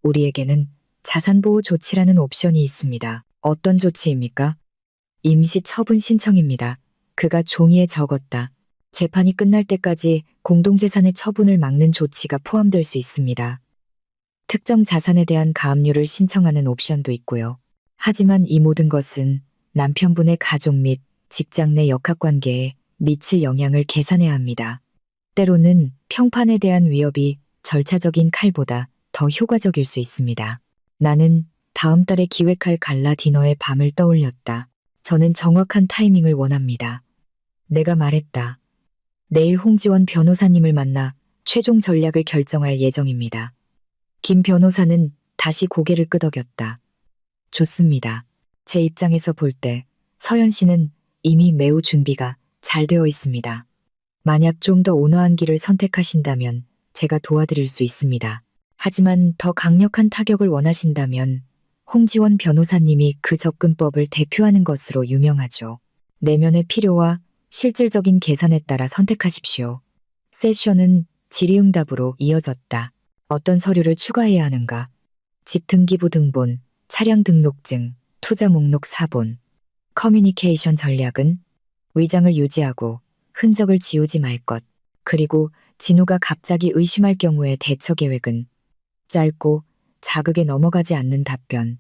우리에게는 자산보호 조치라는 옵션이 있습니다. 어떤 조치입니까? 임시 처분 신청입니다. 그가 종이에 적었다. 재판이 끝날 때까지 공동재산의 처분을 막는 조치가 포함될 수 있습니다. 특정 자산에 대한 가압류를 신청하는 옵션도 있고요. 하지만 이 모든 것은 남편분의 가족 및 직장 내 역학관계에 미칠 영향을 계산해야 합니다. 때로는 평판에 대한 위협이 절차적인 칼보다 더 효과적일 수 있습니다. 나는 다음 달에 기획할 갈라 디너의 밤을 떠올렸다. 저는 정확한 타이밍을 원합니다. 내가 말했다. 내일 홍지원 변호사님을 만나 최종 전략을 결정할 예정입니다. 김 변호사는 다시 고개를 끄덕였다. 좋습니다. 제 입장에서 볼 때 서연 씨는 이미 매우 준비가 잘 되어 있습니다. 만약 좀 더 온화한 길을 선택하신다면 제가 도와드릴 수 있습니다. 하지만 더 강력한 타격을 원하신다면 홍지원 변호사님이 그 접근법을 대표하는 것으로 유명하죠. 내면의 필요와 실질적인 계산에 따라 선택하십시오. 세션은 질의응답으로 이어졌다. 어떤 서류를 추가해야 하는가? 집 등기부 등본, 차량 등록증, 투자 목록 사본. 커뮤니케이션 전략은 위장을 유지하고 흔적을 지우지 말 것. 그리고 진우가 갑자기 의심할 경우의 대처 계획은 짧고 자극에 넘어가지 않는 답변.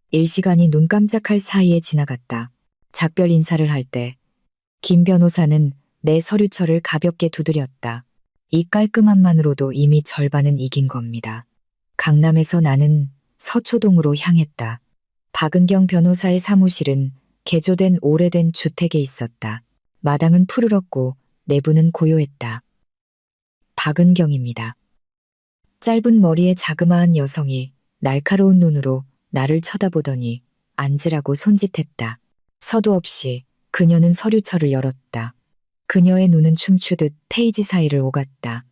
일시간이 눈 깜짝할 사이에 지나갔다. 작별 인사를 할 때 김 변호사는 내 서류철을 가볍게 두드렸다. 이 깔끔함만으로도 이미 절반은 이긴 겁니다. 강남에서 나는 서초동으로 향했다. 박은경 변호사의 사무실은 개조된 오래된 주택에 있었다. 마당은 푸르렀고 내부는 고요했다. 박은경입니다. 짧은 머리의 자그마한 여성이 날카로운 눈으로 나를 쳐다보더니 앉으라고 손짓했다. 서두 없이 그녀는 서류철을 열었다. 그녀의 눈은 춤추듯 페이지 사이를 오갔다.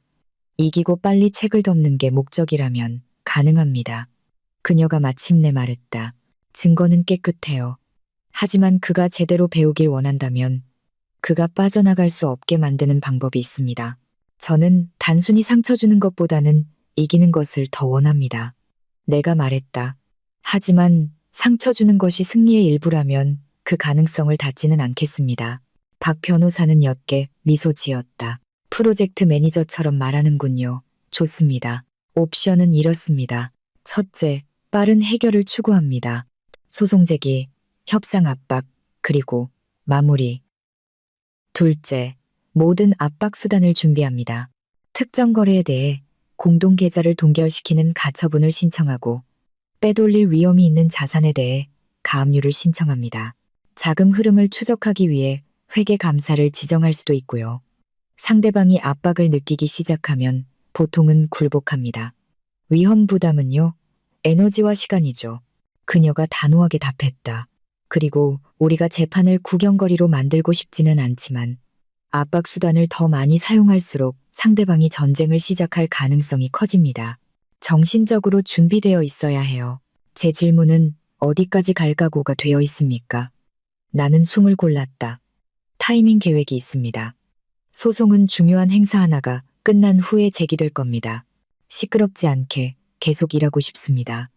이기고 빨리 책을 덮는 게 목적이라면 가능합니다. 그녀가 마침내 말했다. 증거는 깨끗해요. 하지만 그가 제대로 배우길 원한다면 그가 빠져나갈 수 없게 만드는 방법이 있습니다. 저는 단순히 상처 주는 것보다는 이기는 것을 더 원합니다. 내가 말했다. 하지만 상처 주는 것이 승리의 일부라면 그 가능성을 닫지는 않겠습니다. 박 변호사는 옅게 미소 지었다. 프로젝트 매니저처럼 말하는군요. 좋습니다. 옵션은 이렇습니다. 첫째, 빠른 해결을 추구합니다. 소송 제기, 협상 압박, 그리고 마무리. 둘째, 모든 압박 수단을 준비합니다. 특정 거래에 대해 공동 계좌를 동결시키는 가처분을 신청하고 빼돌릴 위험이 있는 자산에 대해 가압류를 신청합니다. 자금 흐름을 추적하기 위해 회계 감사를 지정할 수도 있고요. 상대방이 압박을 느끼기 시작하면 보통은 굴복합니다. 위험 부담은요? 에너지와 시간이죠. 그녀가 단호하게 답했다. 그리고 우리가 재판을 구경거리로 만들고 싶지는 않지만 압박 수단을 더 많이 사용할수록 상대방이 전쟁을 시작할 가능성이 커집니다. 정신적으로 준비되어 있어야 해요. 제 질문은 어디까지 갈 각오가 되어 있습니까? 나는 숨을 골랐다. 타이밍 계획이 있습니다. 소송은 중요한 행사 하나가 끝난 후에 제기될 겁니다. 시끄럽지 않게 계속 일하고 싶습니다.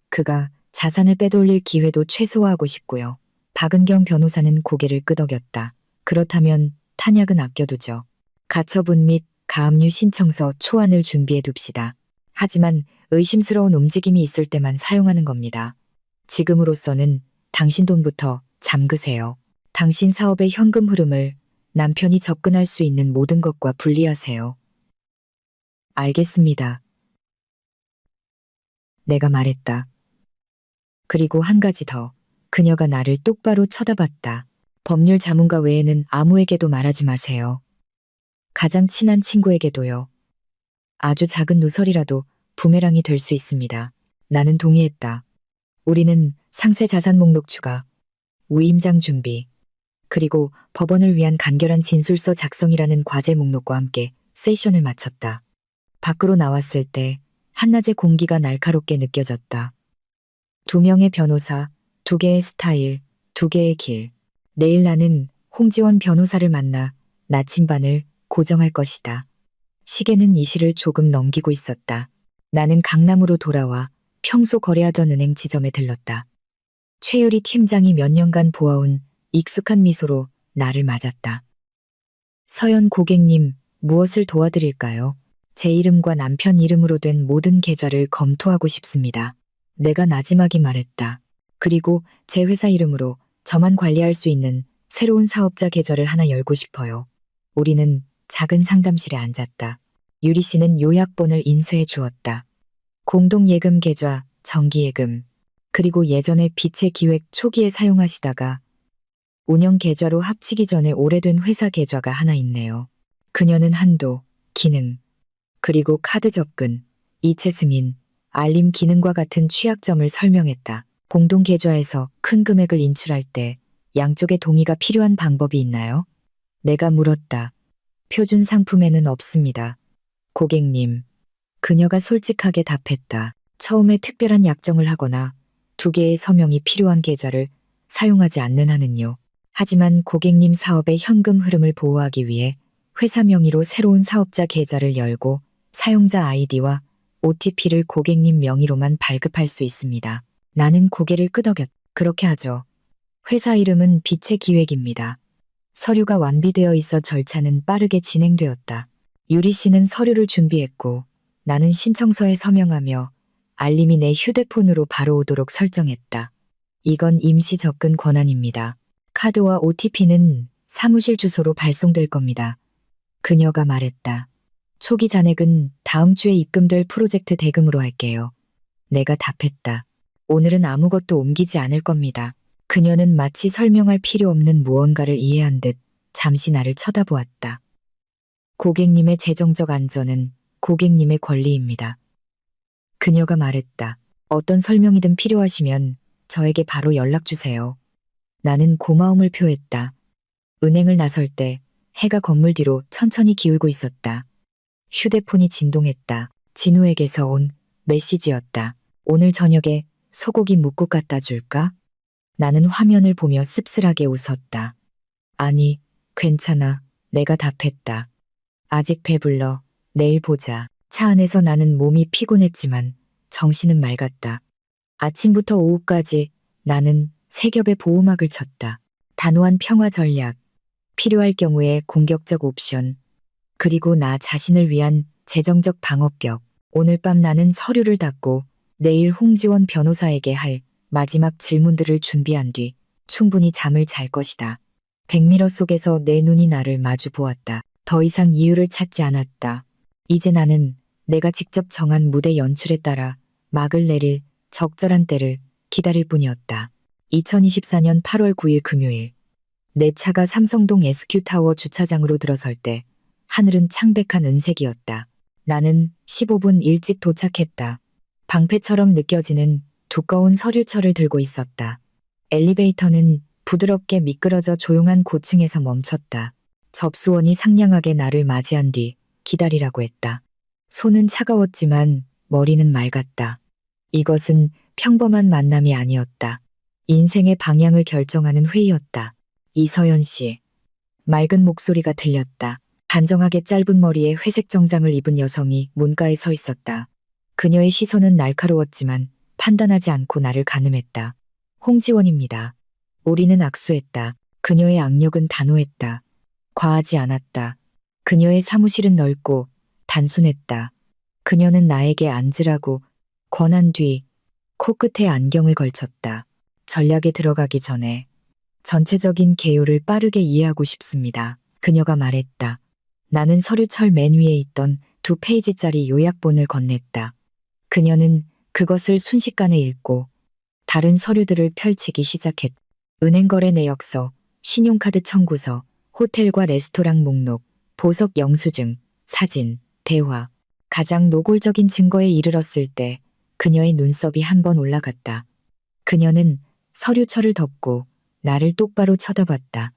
그가 자산을 빼돌릴 기회도 최소화하고 싶고요. 박은경 변호사는 고개를 끄덕였다. 그렇다면 탄약은 아껴두죠. 가처분 및 가압류 신청서 초안을 준비해 둡시다. 하지만 의심스러운 움직임이 있을 때만 사용하는 겁니다. 지금으로서는 당신 돈부터 잠그세요. 당신 사업의 현금 흐름을 남편이 접근할 수 있는 모든 것과 분리하세요. 알겠습니다. 내가 말했다. 그리고 한 가지 더. 그녀가 나를 똑바로 쳐다봤다. 법률 자문가 외에는 아무에게도 말하지 마세요. 가장 친한 친구에게도요. 아주 작은 누설이라도 부메랑이 될 수 있습니다. 나는 동의했다. 우리는 상세 자산 목록 추가, 위임장 준비, 그리고 법원을 위한 간결한 진술서 작성이라는 과제 목록과 함께 세션을 마쳤다. 밖으로 나왔을 때 한낮의 공기가 날카롭게 느껴졌다. 2명의 변호사, 2개의 스타일, 2개의 길. 내일 나는 홍지원 변호사를 만나 나침반을 고정할 것이다. 시계는 이 시를 조금 넘기고 있었다. 나는 강남으로 돌아와 평소 거래하던 은행 지점에 들렀다. 최유리 팀장이 몇 년간 보아온 익숙한 미소로 나를 맞았다. 서연 고객님, 무엇을 도와드릴까요? 제 이름과 남편 이름으로 된 모든 계좌를 검토하고 싶습니다. 내가 나지막이 말했다. 그리고 제 회사 이름으로 저만 관리할 수 있는 새로운 사업자 계좌를 하나 열고 싶어요. 우리는 작은 상담실에 앉았다. 유리 씨는 요약본을 인쇄해 주었다. 공동예금 계좌, 정기예금, 그리고 예전에 빛의 기획 초기에 사용하시다가 운영 계좌로 합치기 전에 오래된 회사 계좌가 하나 있네요. 그녀는 한도, 기능, 그리고 카드 접근, 이체 승인, 알림 기능과 같은 취약점을 설명했다. 공동 계좌에서 큰 금액을 인출할 때 양쪽의 동의가 필요한 방법이 있나요? 내가 물었다. 표준 상품에는 없습니다. 고객님. 그녀가 솔직하게 답했다. 처음에 특별한 약정을 하거나 2개의 서명이 필요한 계좌를 사용하지 않는 한은요. 하지만 고객님 사업의 현금 흐름을 보호하기 위해 회사 명의로 새로운 사업자 계좌를 열고 사용자 아이디와 OTP를 고객님 명의로만 발급할 수 있습니다. 나는 고개를 끄덕였다. 그렇게 하죠. 회사 이름은 빛의 기획입니다. 서류가 완비되어 있어 절차는 빠르게 진행되었다. 유리 씨는 서류를 준비했고 나는 신청서에 서명하며 알림이 내 휴대폰으로 바로 오도록 설정했다. 이건 임시 접근 권한입니다. 카드와 OTP는 사무실 주소로 발송될 겁니다. 그녀가 말했다. 초기 잔액은 다음 주에 입금될 프로젝트 대금으로 할게요. 내가 답했다. 오늘은 아무것도 옮기지 않을 겁니다. 그녀는 마치 설명할 필요 없는 무언가를 이해한 듯 잠시 나를 쳐다보았다. 고객님의 재정적 안전은 고객님의 권리입니다. 그녀가 말했다. 어떤 설명이든 필요하시면 저에게 바로 연락 주세요. 나는 고마움을 표했다. 은행을 나설 때 해가 건물 뒤로 천천히 기울고 있었다. 휴대폰이 진동했다. 진우에게서 온 메시지였다. 오늘 저녁에 소고기 묵국 갖다 줄까? 나는 화면을 보며 씁쓸하게 웃었다. 아니, 괜찮아. 내가 답했다. 아직 배불러. 내일 보자. 차 안에서 나는 몸이 피곤했지만 정신은 맑았다. 아침부터 오후까지 나는 세 겹의 보호막을 쳤다. 단호한 평화 전략, 필요할 경우에 공격적 옵션, 그리고 나 자신을 위한 재정적 방어벽. 오늘 밤 나는 서류를 닫고 내일 홍지원 변호사에게 할 마지막 질문들을 준비한 뒤 충분히 잠을 잘 것이다. 백미러 속에서 내 눈이 나를 마주 보았다. 더 이상 이유를 찾지 않았다. 이제 나는 내가 직접 정한 무대 연출에 따라 막을 내릴 적절한 때를 기다릴 뿐이었다. 2024년 8월 9일 금요일. 내 차가 삼성동 SQ타워 주차장으로 들어설 때 하늘은 창백한 은색이었다. 나는 15분 일찍 도착했다. 방패처럼 느껴지는 두꺼운 서류철을 들고 있었다. 엘리베이터는 부드럽게 미끄러져 조용한 고층에서 멈췄다. 접수원이 상냥하게 나를 맞이한 뒤 기다리라고 했다. 손은 차가웠지만 머리는 맑았다. 이것은 평범한 만남이 아니었다. 인생의 방향을 결정하는 회의였다. 이서연 씨. 맑은 목소리가 들렸다. 단정하게 짧은 머리에 회색 정장을 입은 여성이 문가에 서 있었다. 그녀의 시선은 날카로웠지만 판단하지 않고 나를 가늠했다. 홍지원입니다. 우리는 악수했다. 그녀의 악력은 단호했다. 과하지 않았다. 그녀의 사무실은 넓고 단순했다. 그녀는 나에게 앉으라고 권한 뒤 코끝에 안경을 걸쳤다. 전략에 들어가기 전에 전체적인 개요를 빠르게 이해하고 싶습니다. 그녀가 말했다. 나는 서류철 맨 위에 있던 2페이지짜리 요약본을 건넸다. 그녀는 그것을 순식간에 읽고 다른 서류들을 펼치기 시작했다. 은행거래 내역서, 신용카드 청구서, 호텔과 레스토랑 목록, 보석 영수증, 사진, 대화. 가장 노골적인 증거에 이르렀을 때 그녀의 눈썹이 한 번 올라갔다. 그녀는 서류철을 덮고 나를 똑바로 쳐다봤다.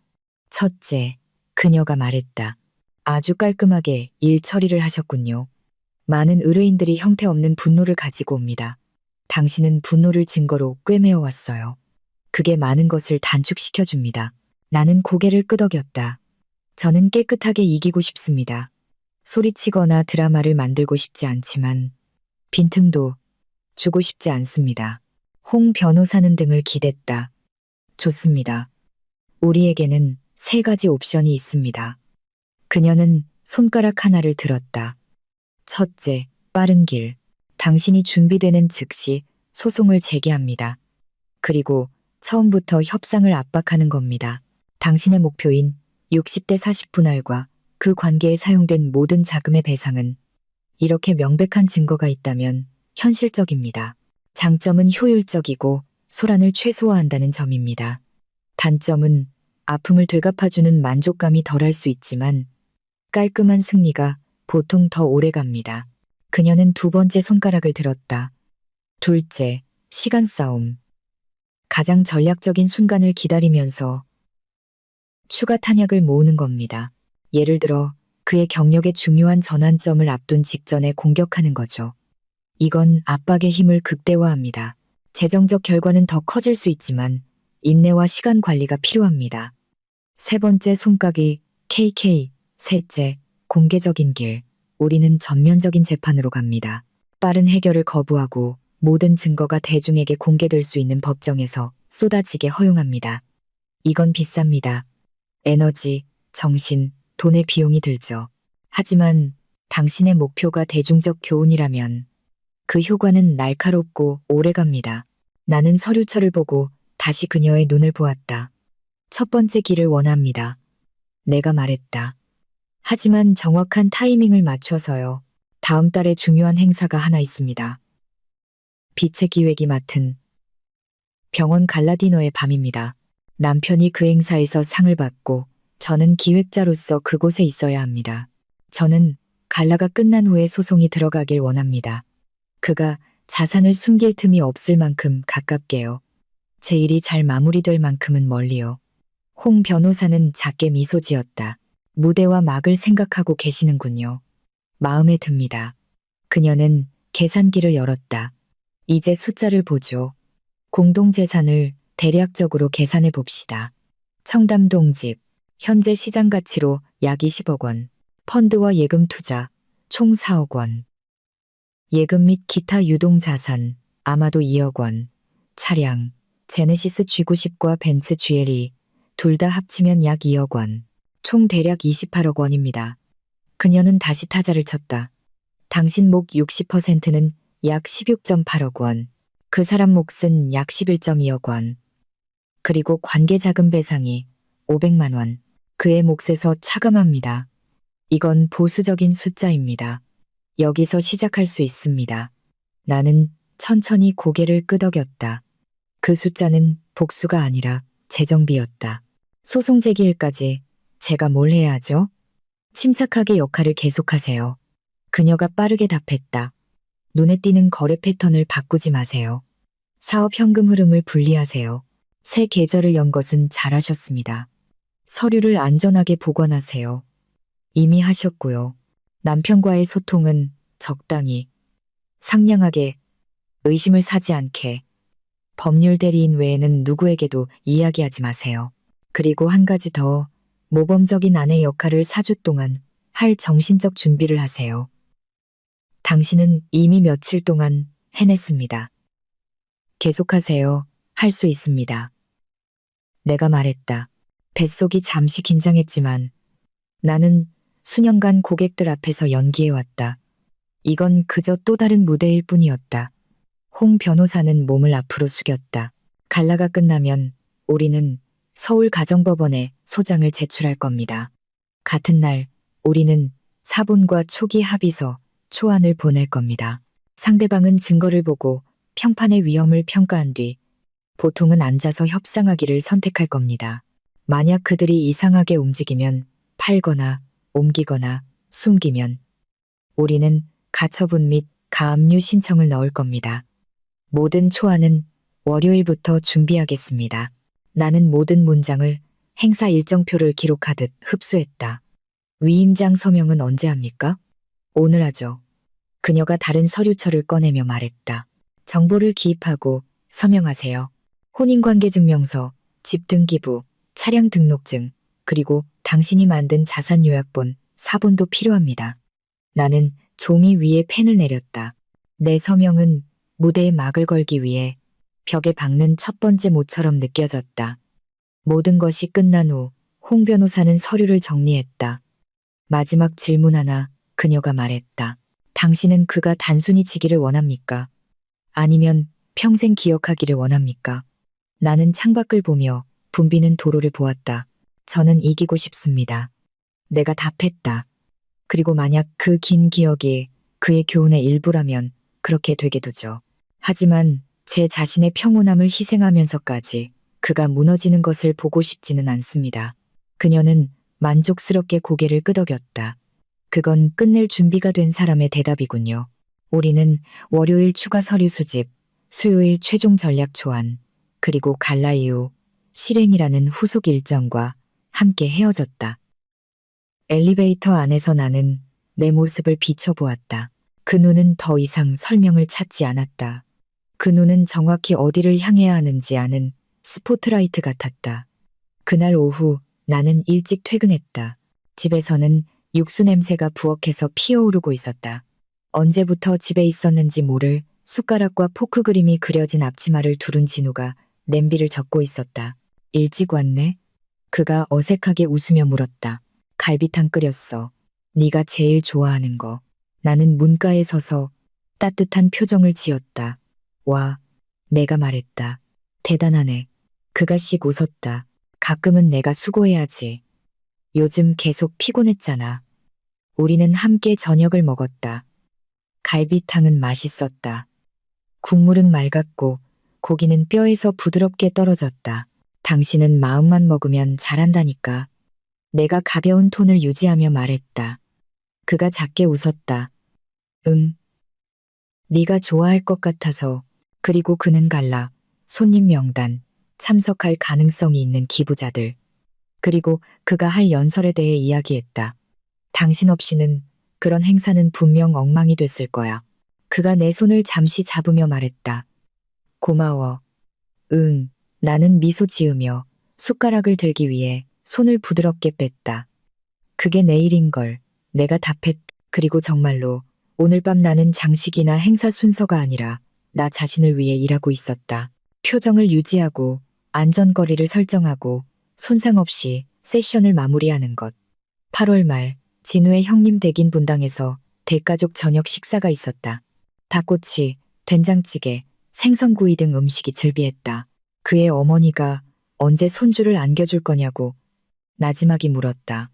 첫째, 그녀가 말했다. 아주 깔끔하게 일 처리를 하셨군요. 많은 의뢰인들이 형태없는 분노를 가지고 옵니다. 당신은 분노를 증거로 꿰매어 왔어요. 그게 많은 것을 단축시켜줍니다. 나는 고개를 끄덕였다. 저는 깨끗하게 이기고 싶습니다. 소리치거나 드라마를 만들고 싶지 않지만 빈틈도 주고 싶지 않습니다. 홍 변호사는 등을 기댔다. 좋습니다. 우리에게는 3가지 옵션이 있습니다. 그녀는 손가락 하나를 들었다. 첫째, 빠른 길. 당신이 준비되는 즉시 소송을 제기합니다. 그리고 처음부터 협상을 압박하는 겁니다. 당신의 목표인 60대 40분할과 그 관계에 사용된 모든 자금의 배상은 이렇게 명백한 증거가 있다면 현실적입니다. 장점은 효율적이고 소란을 최소화한다는 점입니다. 단점은 아픔을 되갚아주는 만족감이 덜할 수 있지만 깔끔한 승리가 보통 더 오래 갑니다. 그녀는 2번째 손가락을 들었다. 둘째, 시간 싸움. 가장 전략적인 순간을 기다리면서 추가 탄약을 모으는 겁니다. 예를 들어 그의 경력의 중요한 전환점을 앞둔 직전에 공격하는 거죠. 이건 압박의 힘을 극대화합니다. 재정적 결과는 더 커질 수 있지만 인내와 시간 관리가 필요합니다. 3번째 손가락이 KK, 셋째, 공개적인 길. 우리는 전면적인 재판으로 갑니다. 빠른 해결을 거부하고 모든 증거가 대중에게 공개될 수 있는 법정에서 쏟아지게 허용합니다. 이건 비쌉니다. 에너지, 정신, 돈의 비용이 들죠. 하지만 당신의 목표가 대중적 교훈이라면 그 효과는 날카롭고 오래갑니다. 나는 서류철을 보고 다시 그녀의 눈을 보았다. 첫 번째 길을 원합니다. 내가 말했다. 하지만 정확한 타이밍을 맞춰서요. 다음 달에 중요한 행사가 하나 있습니다. 빛의 기획이 맡은 병원 갈라디노의 밤입니다. 남편이 그 행사에서 상을 받고 저는 기획자로서 그곳에 있어야 합니다. 저는 갈라가 끝난 후에 소송이 들어가길 원합니다. 그가 자산을 숨길 틈이 없을 만큼 가깝게요. 제 일이 잘 마무리될 만큼은 멀리요. 홍 변호사는 작게 미소 지었다. 무대와 막을 생각하고 계시는군요. 마음에 듭니다. 그녀는 계산기를 열었다. 이제 숫자를 보죠. 공동재산을 대략적으로 계산해 봅시다. 청담동 집, 현재 시장 가치로 약 20억 원, 펀드와 예금 투자, 총 4억 원. 예금 및 기타 유동자산, 아마도 2억 원. 차량, 제네시스 G90과 벤츠 GLE, 둘 다 합치면 약 2억 원. 총 대략 28억 원입니다. 그녀는 다시 타자를 쳤다. 당신 목 60%는 약 16.8억 원. 그 사람 몫은 약 11.2억 원. 그리고 관계자금 배상이 500만 원. 그의 몫에서 차감합니다. 이건 보수적인 숫자입니다. 여기서 시작할 수 있습니다. 나는 천천히 고개를 끄덕였다. 그 숫자는 복수가 아니라 재정비였다. 소송 제기일까지 제가 뭘 해야 하죠? 침착하게 역할을 계속하세요. 그녀가 빠르게 답했다. 눈에 띄는 거래 패턴을 바꾸지 마세요. 사업 현금 흐름을 분리하세요. 새 계좌를 연 것은 잘하셨습니다. 서류를 안전하게 보관하세요. 이미 하셨고요. 남편과의 소통은 적당히, 상냥하게, 의심을 사지 않게, 법률 대리인 외에는 누구에게도 이야기하지 마세요. 그리고 한 가지 더, 모범적인 아내 역할을 4주 동안 할 정신적 준비를 하세요. 당신은 이미 며칠 동안 해냈습니다. 계속하세요. 할 수 있습니다. 내가 말했다. 뱃속이 잠시 긴장했지만 나는 수년간 고객들 앞에서 연기해왔다. 이건 그저 또 다른 무대일 뿐이었다. 홍 변호사는 몸을 앞으로 숙였다. 갈라가 끝나면 우리는 서울 가정법원에 소장을 제출할 겁니다. 같은 날 우리는 사본과 초기 합의서, 초안을 보낼 겁니다. 상대방은 증거를 보고 평판의 위험을 평가한 뒤 보통은 앉아서 협상하기를 선택할 겁니다. 만약 그들이 이상하게 움직이면 팔거나 옮기거나 숨기면 우리는 가처분 및 가압류 신청을 넣을 겁니다. 모든 초안은 월요일부터 준비하겠습니다. 나는 모든 문장을 행사 일정표를 기록하듯 흡수했다. 위임장 서명은 언제 합니까? 오늘 하죠. 그녀가 다른 서류철을 꺼내며 말했다. 정보를 기입하고 서명하세요. 혼인관계증명서, 집등기부, 차량 등록증, 그리고 당신이 만든 자산요약본, 사본도 필요합니다. 나는 종이 위에 펜을 내렸다. 내 서명은 무대에 막을 걸기 위해 벽에 박는 첫 번째 모처럼 느껴졌다. 모든 것이 끝난 후 홍 변호사는 서류를 정리했다. 마지막 질문 하나, 그녀가 말했다. 당신은 그가 단순히 지기를 원합니까? 아니면 평생 기억하기를 원합니까? 나는 창밖을 보며 붐비는 도로를 보았다. 저는 이기고 싶습니다. 내가 답했다. 그리고 만약 그 긴 기억이 그의 교훈의 일부라면 그렇게 되게 두죠. 하지만 제 자신의 평온함을 희생하면서까지 그가 무너지는 것을 보고 싶지는 않습니다. 그녀는 만족스럽게 고개를 끄덕였다. 그건 끝낼 준비가 된 사람의 대답이군요. 우리는 월요일 추가 서류 수집, 수요일 최종 전략 초안, 그리고 갈라 이후 실행이라는 후속 일정과 함께 헤어졌다. 엘리베이터 안에서 나는 내 모습을 비춰보았다. 그 눈은 더 이상 설명을 찾지 않았다. 그 눈은 정확히 어디를 향해야 하는지 아는 스포트라이트 같았다. 그날 오후 나는 일찍 퇴근했다. 집에서는 육수 냄새가 부엌에서 피어오르고 있었다. 언제부터 집에 있었는지 모를 숟가락과 포크 그림이 그려진 앞치마를 두른 진우가 냄비를 젓고 있었다. 일찍 왔네? 그가 어색하게 웃으며 물었다. 갈비탕 끓였어. 네가 제일 좋아하는 거. 나는 문가에 서서 따뜻한 표정을 지었다. 와, 내가 말했다. 대단하네. 그가 씩 웃었다. 가끔은 내가 수고해야지. 요즘 계속 피곤했잖아. 우리는 함께 저녁을 먹었다. 갈비탕은 맛있었다. 국물은 맑았고 고기는 뼈에서 부드럽게 떨어졌다. 당신은 마음만 먹으면 잘한다니까. 내가 가벼운 톤을 유지하며 말했다. 그가 작게 웃었다. 응. 네가 좋아할 것 같아서. 그리고 그는 갈라. 손님 명단, 참석할 가능성이 있는 기부자들. 그리고 그가 할 연설에 대해 이야기했다. 당신 없이는 그런 행사는 분명 엉망이 됐을 거야. 그가 내 손을 잠시 잡으며 말했다. 고마워. 응. 나는 미소 지으며 숟가락을 들기 위해 손을 부드럽게 뺐다. 그게 내일인걸. 내가 답했. 그리고 정말로 오늘 밤 나는 장식이나 행사 순서가 아니라 나 자신을 위해 일하고 있었다. 표정을 유지하고 안전거리를 설정하고 손상 없이 세션을 마무리하는 것. 8월 말 진우의 형님 댁인 분당에서 대가족 저녁 식사가 있었다. 닭꼬치, 된장찌개, 생선구이 등 음식이 즐비했다. 그의 어머니가 언제 손주를 안겨줄 거냐고 나지막이 물었다.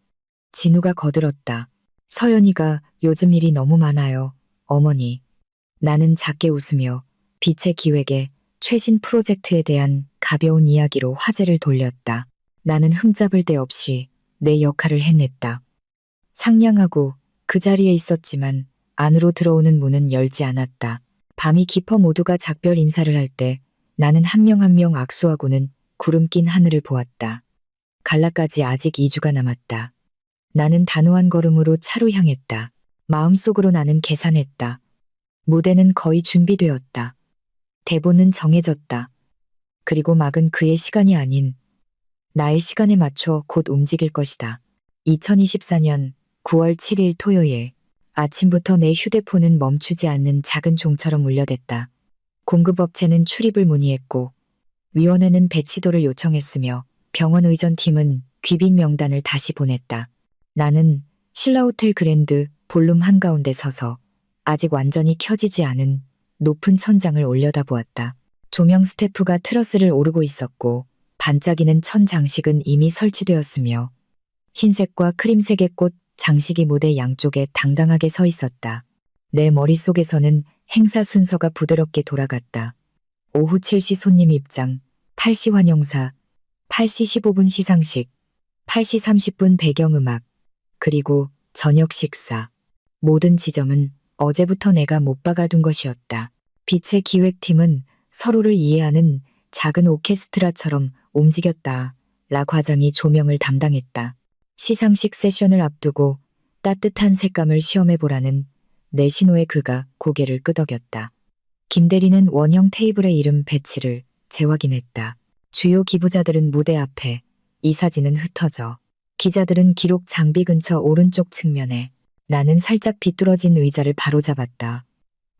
진우가 거들었다. 서연이가 요즘 일이 너무 많아요, 어머니. 나는 작게 웃으며 빛의 기획에 최신 프로젝트에 대한 가벼운 이야기로 화제를 돌렸다. 나는 흠잡을 데 없이 내 역할을 해냈다. 상냥하고 그 자리에 있었지만 안으로 들어오는 문은 열지 않았다. 밤이 깊어 모두가 작별 인사를 할 때 나는 한 명 한 명 악수하고는 구름 낀 하늘을 보았다. 갈라까지 아직 2주가 남았다. 나는 단호한 걸음으로 차로 향했다. 마음속으로 나는 계산했다. 무대는 거의 준비되었다. 대본은 정해졌다. 그리고 막은 그의 시간이 아닌 나의 시간에 맞춰 곧 움직일 것이다. 2024년 9월 7일 토요일 아침부터 내 휴대폰은 멈추지 않는 작은 종처럼 울려댔다. 공급업체는 출입을 문의했고 위원회는 배치도를 요청했으며 병원 의전팀은 귀빈 명단을 다시 보냈다. 나는 신라호텔 그랜드 볼룸 한가운데 서서 아직 완전히 켜지지 않은 높은 천장을 올려다보았다. 조명 스태프가 트러스를 오르고 있었고 반짝이는 천 장식은 이미 설치되었으며 흰색과 크림색의 꽃 장식이 무대 양쪽에 당당하게 서 있었다. 내 머릿속에서는 행사 순서가 부드럽게 돌아갔다. 오후 7시 손님 입장, 8시 환영사, 8시 15분 시상식, 8시 30분 배경음악, 그리고 저녁 식사. 모든 지점은 어제부터 내가 못 박아둔 것이었다. 빛의 기획팀은 서로를 이해하는 작은 오케스트라처럼 움직였다. 라 과장이 조명을 담당했다. 시상식 세션을 앞두고 따뜻한 색감을 시험해보라는 내 신호에 그가 고개를 끄덕였다. 김대리는 원형 테이블에 이름 배치를 재확인했다. 주요 기부자들은 무대 앞에, 이 사진은 흩어져. 기자들은 기록 장비 근처 오른쪽 측면에, 나는 살짝 비뚤어진 의자를 바로잡았다.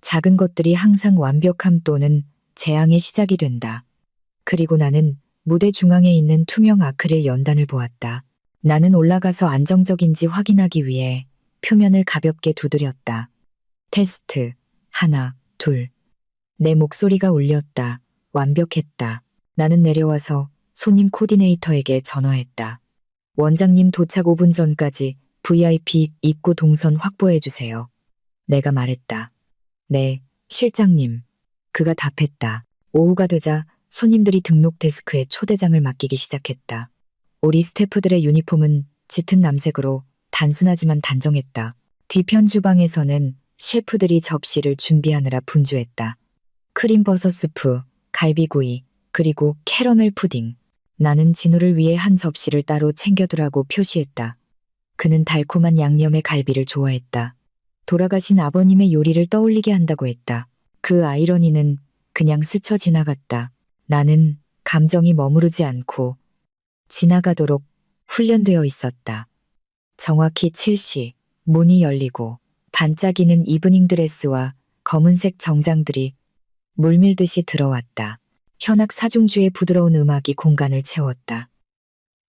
작은 것들이 항상 완벽함 또는 재앙의 시작이 된다. 그리고 나는 무대 중앙에 있는 투명 아크릴 연단을 보았다. 나는 올라가서 안정적인지 확인하기 위해 표면을 가볍게 두드렸다. 테스트. 하나, 둘. 내 목소리가 울렸다. 완벽했다. 나는 내려와서 손님 코디네이터에게 전화했다. 원장님 도착 5분 전까지 VIP 입구 동선 확보해주세요. 내가 말했다. 네, 실장님. 그가 답했다. 오후가 되자 손님들이 등록 데스크에 초대장을 맡기기 시작했다. 우리 스태프들의 유니폼은 짙은 남색으로 단순하지만 단정했다. 뒤편 주방에서는 셰프들이 접시를 준비하느라 분주했다. 크림버섯 수프, 갈비구이, 그리고 캐러멜 푸딩. 나는 진우를 위해 한 접시를 따로 챙겨두라고 표시했다. 그는 달콤한 양념의 갈비를 좋아했다. 돌아가신 아버님의 요리를 떠올리게 한다고 했다. 그 아이러니는 그냥 스쳐 지나갔다. 나는 감정이 머무르지 않고 지나가도록 훈련되어 있었다. 정확히 7시 문이 열리고 반짝이는 이브닝 드레스와 검은색 정장들이 물밀듯이 들어왔다. 현악 사중주의 부드러운 음악이 공간을 채웠다.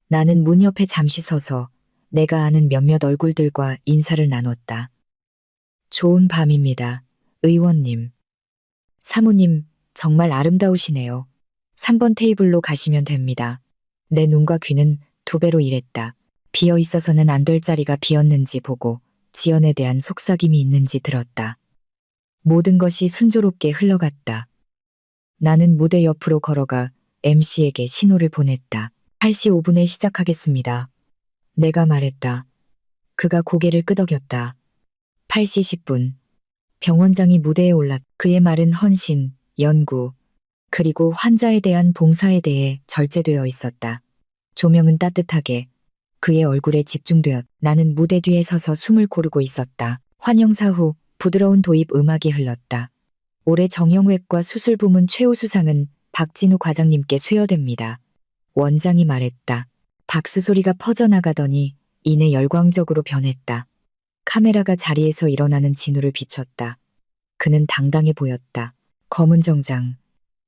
나는 문 옆에 잠시 서서 내가 아는 몇몇 얼굴들과 인사를 나눴다. 좋은 밤입니다. 의원님. 사모님, 정말 아름다우시네요. 3번 테이블로 가시면 됩니다. 내 눈과 귀는 2배로 일했다. 비어 있어서는 안 될 자리가 비었는지 보고 지연에 대한 속삭임이 있는지 들었다. 모든 것이 순조롭게 흘러갔다. 나는 무대 옆으로 걸어가 MC에게 신호를 보냈다. 8시 5분에 시작하겠습니다. 내가 말했다. 그가 고개를 끄덕였다. 8시 10분. 병원장이 무대에 올랐. 그의 말은 헌신, 연구, 그리고 환자에 대한 봉사에 대해 절제되어 있었다. 조명은 따뜻하게 그의 얼굴에 집중되었. 나는 무대 뒤에 서서 숨을 고르고 있었다. 환영사 후 부드러운 도입 음악이 흘렀다. 올해 정형외과 수술부문 최우수상은 박진우 과장님께 수여됩니다. 원장이 말했다. 박수 소리가 퍼져나가더니 이내 열광적으로 변했다. 카메라가 자리에서 일어나는 진우를 비췄다. 그는 당당해 보였다. 검은 정장,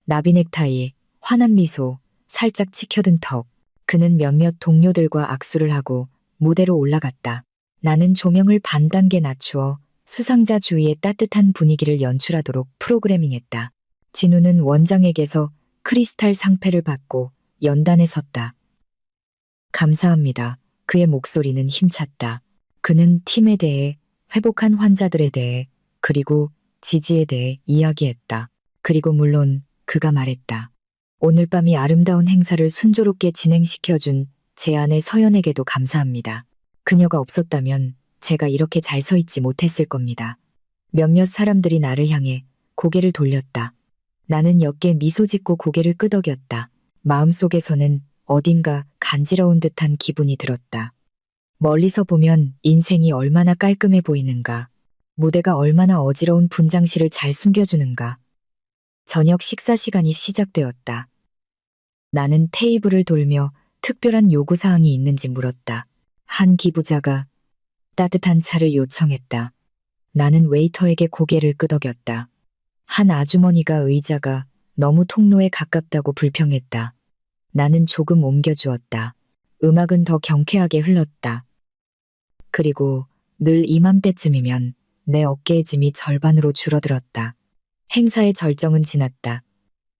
나비 넥타이, 환한 미소, 살짝 치켜든 턱. 그는 몇몇 동료들과 악수를 하고 무대로 올라갔다. 나는 조명을 반 단계 낮추어 수상자 주위에 따뜻한 분위기를 연출하도록 프로그래밍했다. 진우는 원장에게서 크리스탈 상패를 받고 연단에 섰다. 감사합니다. 그의 목소리는 힘찼다. 그는 팀에 대해, 회복한 환자들에 대해, 그리고 지지에 대해 이야기했다. 그리고 물론 그가 말했다. 오늘 밤이 아름다운 행사를 순조롭게 진행시켜준 제 아내 서연에게도 감사합니다. 그녀가 없었다면 제가 이렇게 잘 서 있지 못했을 겁니다. 몇몇 사람들이 나를 향해 고개를 돌렸다. 나는 옅게 미소 짓고 고개를 끄덕였다. 마음속에서는 어딘가 간지러운 듯한 기분이 들었다. 멀리서 보면 인생이 얼마나 깔끔해 보이는가. 무대가 얼마나 어지러운 분장실을 잘 숨겨주는가. 저녁 식사 시간이 시작되었다. 나는 테이블을 돌며 특별한 요구사항이 있는지 물었다. 한 기부자가 따뜻한 차를 요청했다. 나는 웨이터에게 고개를 끄덕였다. 한 아주머니가 의자가 너무 통로에 가깝다고 불평했다. 나는 조금 옮겨주었다. 음악은 더 경쾌하게 흘렀다. 그리고 늘 이맘때쯤이면 내 어깨의 짐이 절반으로 줄어들었다. 행사의 절정은 지났다.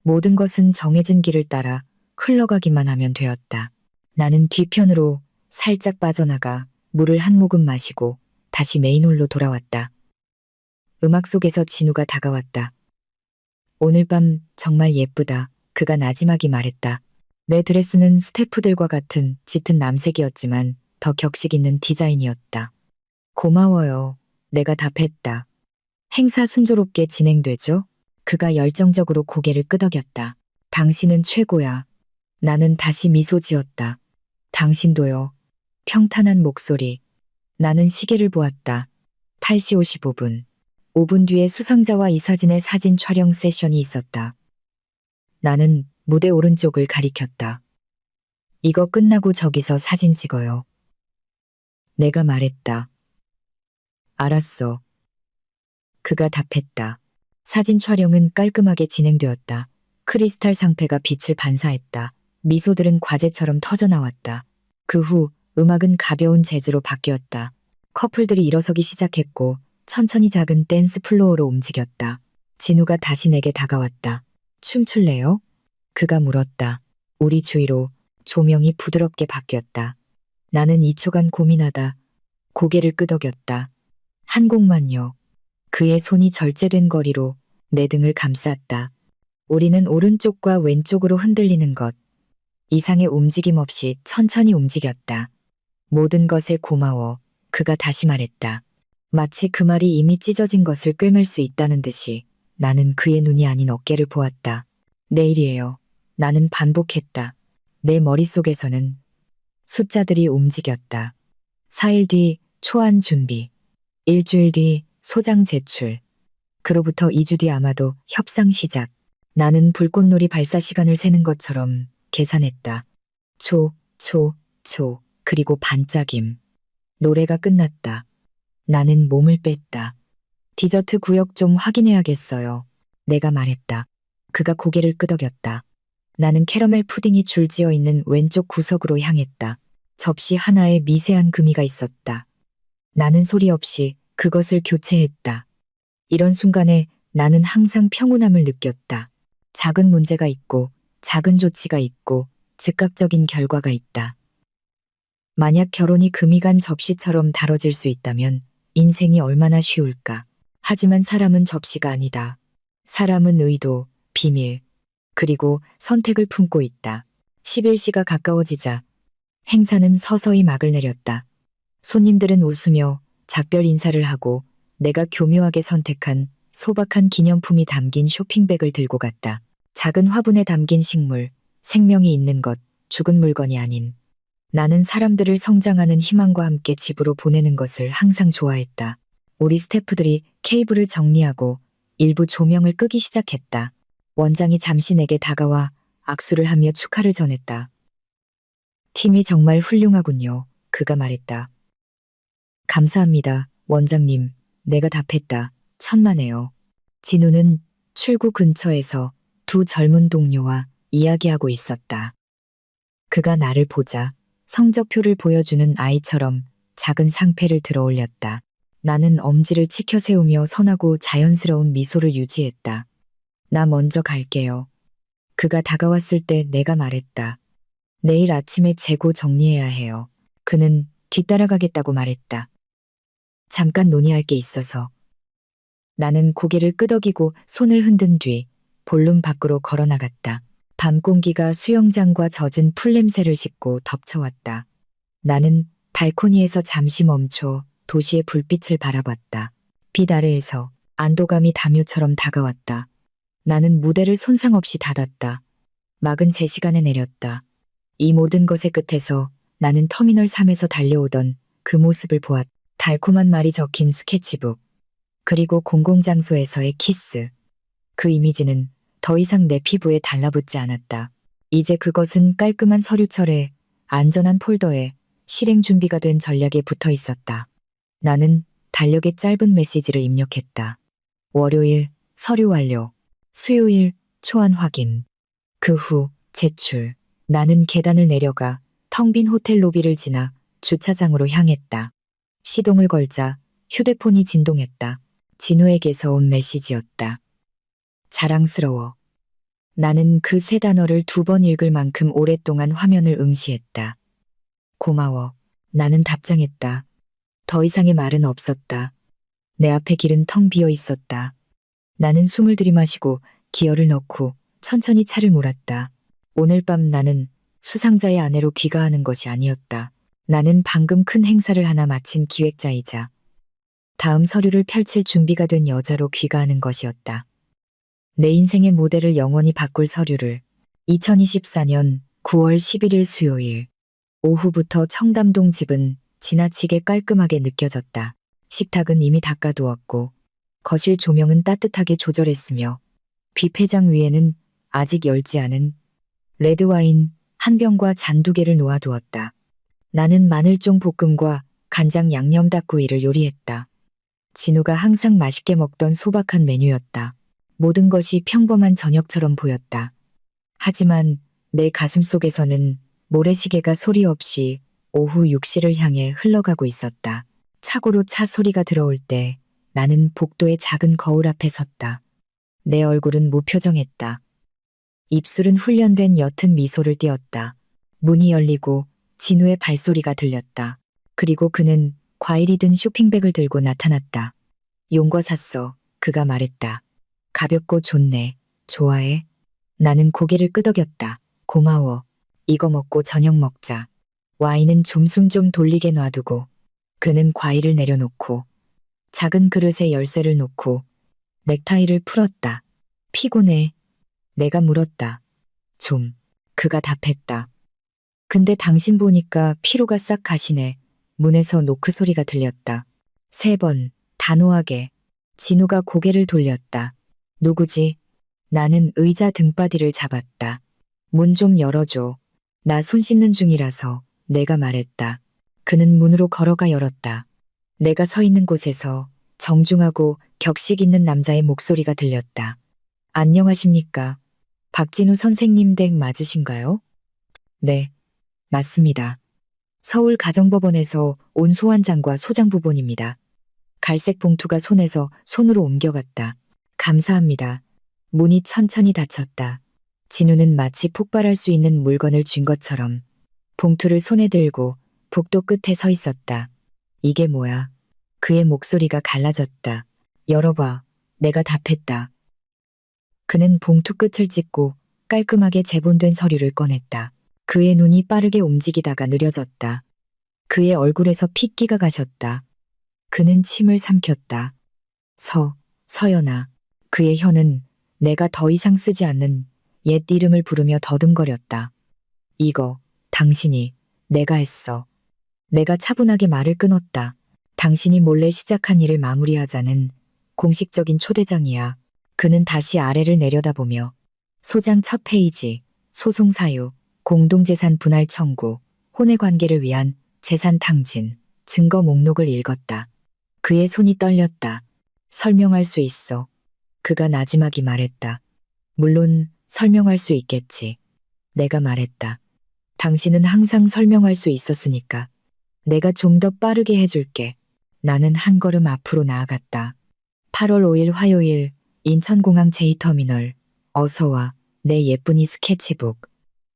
모든 것은 정해진 길을 따라 흘러가기만 하면 되었다. 나는 뒤편으로 살짝 빠져나가 물을 한 모금 마시고 다시 메인홀로 돌아왔다. 음악 속에서 진우가 다가왔다. 오늘 밤 정말 예쁘다. 그가 나지막이 말했다. 내 드레스는 스태프들과 같은 짙은 남색이었지만 더 격식 있는 디자인이었다. 고마워요. 내가 답했다. 행사 순조롭게 진행되죠? 그가 열정적으로 고개를 끄덕였다. 당신은 최고야. 나는 다시 미소 지었다. 당신도요. 평탄한 목소리. 나는 시계를 보았다. 8시 55분. 5분 뒤에 수상자와 이사진의 사진 촬영 세션이 있었다. 나는 무대 오른쪽을 가리켰다. 이거 끝나고 저기서 사진 찍어요. 내가 말했다. 알았어. 그가 답했다. 사진 촬영은 깔끔하게 진행되었다. 크리스탈 상패가 빛을 반사했다. 미소들은 과제처럼 터져나왔다. 그 후 음악은 가벼운 재즈로 바뀌었다. 커플들이 일어서기 시작했고 천천히 작은 댄스 플로어로 움직였다. 진우가 다시 내게 다가왔다. 춤출래요? 그가 물었다. 우리 주위로 조명이 부드럽게 바뀌었다. 나는 2초간 고민하다 고개를 끄덕였다. 한 곡만요. 그의 손이 절제된 거리로 내 등을 감쌌다. 우리는 오른쪽과 왼쪽으로 흔들리는 것 이상의 움직임 없이 천천히 움직였다. 모든 것에 고마워. 그가 다시 말했다. 마치 그 말이 이미 찢어진 것을 꿰맬 수 있다는 듯이 나는 그의 눈이 아닌 어깨를 보았다. 내일이에요. 나는 반복했다. 내 머릿속에서는 숫자들이 움직였다. 4일 뒤 초안 준비. 일주일 뒤 소장 제출. 그로부터 2주 뒤 아마도 협상 시작. 나는 불꽃놀이 발사 시간을 세는 것처럼 계산했다. 초, 그리고 반짝임. 노래가 끝났다. 나는 몸을 뺐다. 디저트 구역 좀 확인해야겠어요. 내가 말했다. 그가 고개를 끄덕였다. 나는 캐러멜 푸딩이 줄지어 있는 왼쪽 구석으로 향했다. 접시 하나에 미세한 금이가 있었다. 나는 소리 없이 그것을 교체했다. 이런 순간에 나는 항상 평온함을 느꼈다. 작은 문제가 있고 작은 조치가 있고 즉각적인 결과가 있다. 만약 결혼이 금이 간 접시처럼 다뤄질 수 있다면 인생이 얼마나 쉬울까. 하지만 사람은 접시가 아니다. 사람은 의도, 비밀, 그리고 선택을 품고 있다. 11시가 가까워지자 행사는 서서히 막을 내렸다. 손님들은 웃으며 작별 인사를 하고 내가 교묘하게 선택한 소박한 기념품이 담긴 쇼핑백을 들고 갔다. 작은 화분에 담긴 식물, 생명이 있는 것, 죽은 물건이 아닌. 나는 사람들을 성장하는 희망과 함께 집으로 보내는 것을 항상 좋아했다. 우리 스태프들이 케이블을 정리하고 일부 조명을 끄기 시작했다. 원장이 잠시 내게 다가와 악수를 하며 축하를 전했다. 팀이 정말 훌륭하군요. 그가 말했다. 감사합니다, 원장님. 내가 답했다. 천만에요. 진우는 출구 근처에서 두 젊은 동료와 이야기하고 있었다. 그가 나를 보자 성적표를 보여주는 아이처럼 작은 상패를 들어 올렸다. 나는 엄지를 치켜 세우며 선하고 자연스러운 미소를 유지했다. 나 먼저 갈게요. 그가 다가왔을 때 내가 말했다. 내일 아침에 재고 정리해야 해요. 그는 뒤따라가겠다고 말했다. 잠깐 논의할 게 있어서. 나는 고개를 끄덕이고 손을 흔든 뒤 볼룸 밖으로 걸어나갔다. 밤 공기가 수영장과 젖은 풀냄새를 싣고 덮쳐왔다. 나는 발코니에서 잠시 멈춰 도시의 불빛을 바라봤다. 빛 아래에서 안도감이 담요처럼 다가왔다. 나는 무대를 손상 없이 닫았다. 막은 제 시간에 내렸다. 이 모든 것의 끝에서 나는 터미널 3에서 달려오던 그 모습을 보았다. 달콤한 말이 적힌 스케치북. 그리고 공공장소에서의 키스. 그 이미지는 더 이상 내 피부에 달라붙지 않았다. 이제 그것은 깔끔한 서류철에 안전한 폴더에 실행 준비가 된 전략에 붙어 있었다. 나는 달력에 짧은 메시지를 입력했다. 월요일 서류 완료. 수요일 초안 확인. 그 후 제출. 나는 계단을 내려가 텅 빈 호텔 로비를 지나 주차장으로 향했다. 시동을 걸자 휴대폰이 진동했다. 진우에게서 온 메시지였다. 자랑스러워. 나는 그 세 단어를 2번 읽을 만큼 오랫동안 화면을 응시했다. 고마워. 나는 답장했다. 더 이상의 말은 없었다. 내 앞에 길은 텅 비어 있었다. 나는 숨을 들이마시고 기어를 넣고 천천히 차를 몰았다. 오늘 밤 나는 수상자의 아내로 귀가하는 것이 아니었다. 나는 방금 큰 행사를 하나 마친 기획자이자 다음 서류를 펼칠 준비가 된 여자로 귀가하는 것이었다. 내 인생의 모델을 영원히 바꿀 서류를. 2024년 9월 11일 수요일. 오후부터 청담동 집은 지나치게 깔끔하게 느껴졌다. 식탁은 이미 닦아두었고 거실 조명은 따뜻하게 조절했으며 뷔페장 위에는 아직 열지 않은 레드와인 한 병과 잔 2개를 놓아두었다. 나는 마늘종 볶음과 간장 양념 닭구이를 요리했다. 진우가 항상 맛있게 먹던 소박한 메뉴였다. 모든 것이 평범한 저녁처럼 보였다. 하지만 내 가슴속에서는 모래시계가 소리 없이 오후 6시를 향해 흘러가고 있었다. 차고로 차 소리가 들어올 때 나는 복도의 작은 거울 앞에 섰다. 내 얼굴은 무표정했다. 입술은 훈련된 옅은 미소를 띄었다. 문이 열리고 진우의 발소리가 들렸다. 그리고 그는 과일이 든 쇼핑백을 들고 나타났다. 용과 샀어. 그가 말했다. 가볍고 좋네. 좋아해? 나는 고개를 끄덕였다. 고마워. 이거 먹고 저녁 먹자. 와인은 좀 숨 좀 돌리게 놔두고. 그는 과일을 내려놓고 작은 그릇에 열쇠를 놓고 넥타이를 풀었다. 피곤해. 내가 물었다. 좀. 그가 답했다. 근데 당신 보니까 피로가 싹 가시네. 문에서 노크 소리가 들렸다. 3번, 단호하게. 진우가 고개를 돌렸다. 누구지? 나는 의자 등바디를 잡았다. 문 좀 열어줘. 나 손 씻는 중이라서. 내가 말했다. 그는 문으로 걸어가 열었다. 내가 서 있는 곳에서 정중하고 격식 있는 남자의 목소리가 들렸다. 안녕하십니까? 박진우 선생님 댁 맞으신가요? 네, 맞습니다. 서울 가정법원에서 온 소환장과 소장부본입니다. 갈색 봉투가 손에서 손으로 옮겨갔다. 감사합니다. 문이 천천히 닫혔다. 진우는 마치 폭발할 수 있는 물건을 쥔 것처럼 봉투를 손에 들고 복도 끝에 서 있었다. 이게 뭐야? 그의 목소리가 갈라졌다. 열어봐. 내가 답했다. 그는 봉투 끝을 찢고 깔끔하게 재본된 서류를 꺼냈다. 그의 눈이 빠르게 움직이다가 느려졌다. 그의 얼굴에서 핏기가 가셨다. 그는 침을 삼켰다. 서연아. 그의 혀는 내가 더 이상 쓰지 않는 옛 이름을 부르며 더듬거렸다. 이거, 당신이, 내가 했어. 내가 차분하게 말을 끊었다. 당신이 몰래 시작한 일을 마무리하자는 공식적인 초대장이야. 그는 다시 아래를 내려다보며 소장 첫 페이지, 소송 사유, 공동재산 분할 청구, 혼의 관계를 위한 재산 탕진, 증거 목록을 읽었다. 그의 손이 떨렸다. 설명할 수 있어. 그가 나지막이 말했다. 물론 설명할 수 있겠지. 내가 말했다. 당신은 항상 설명할 수 있었으니까. 내가 좀 더 빠르게 해줄게. 나는 한 걸음 앞으로 나아갔다. 8월 5일 화요일 인천공항 제2터미널. 어서와 내 예쁜이 스케치북.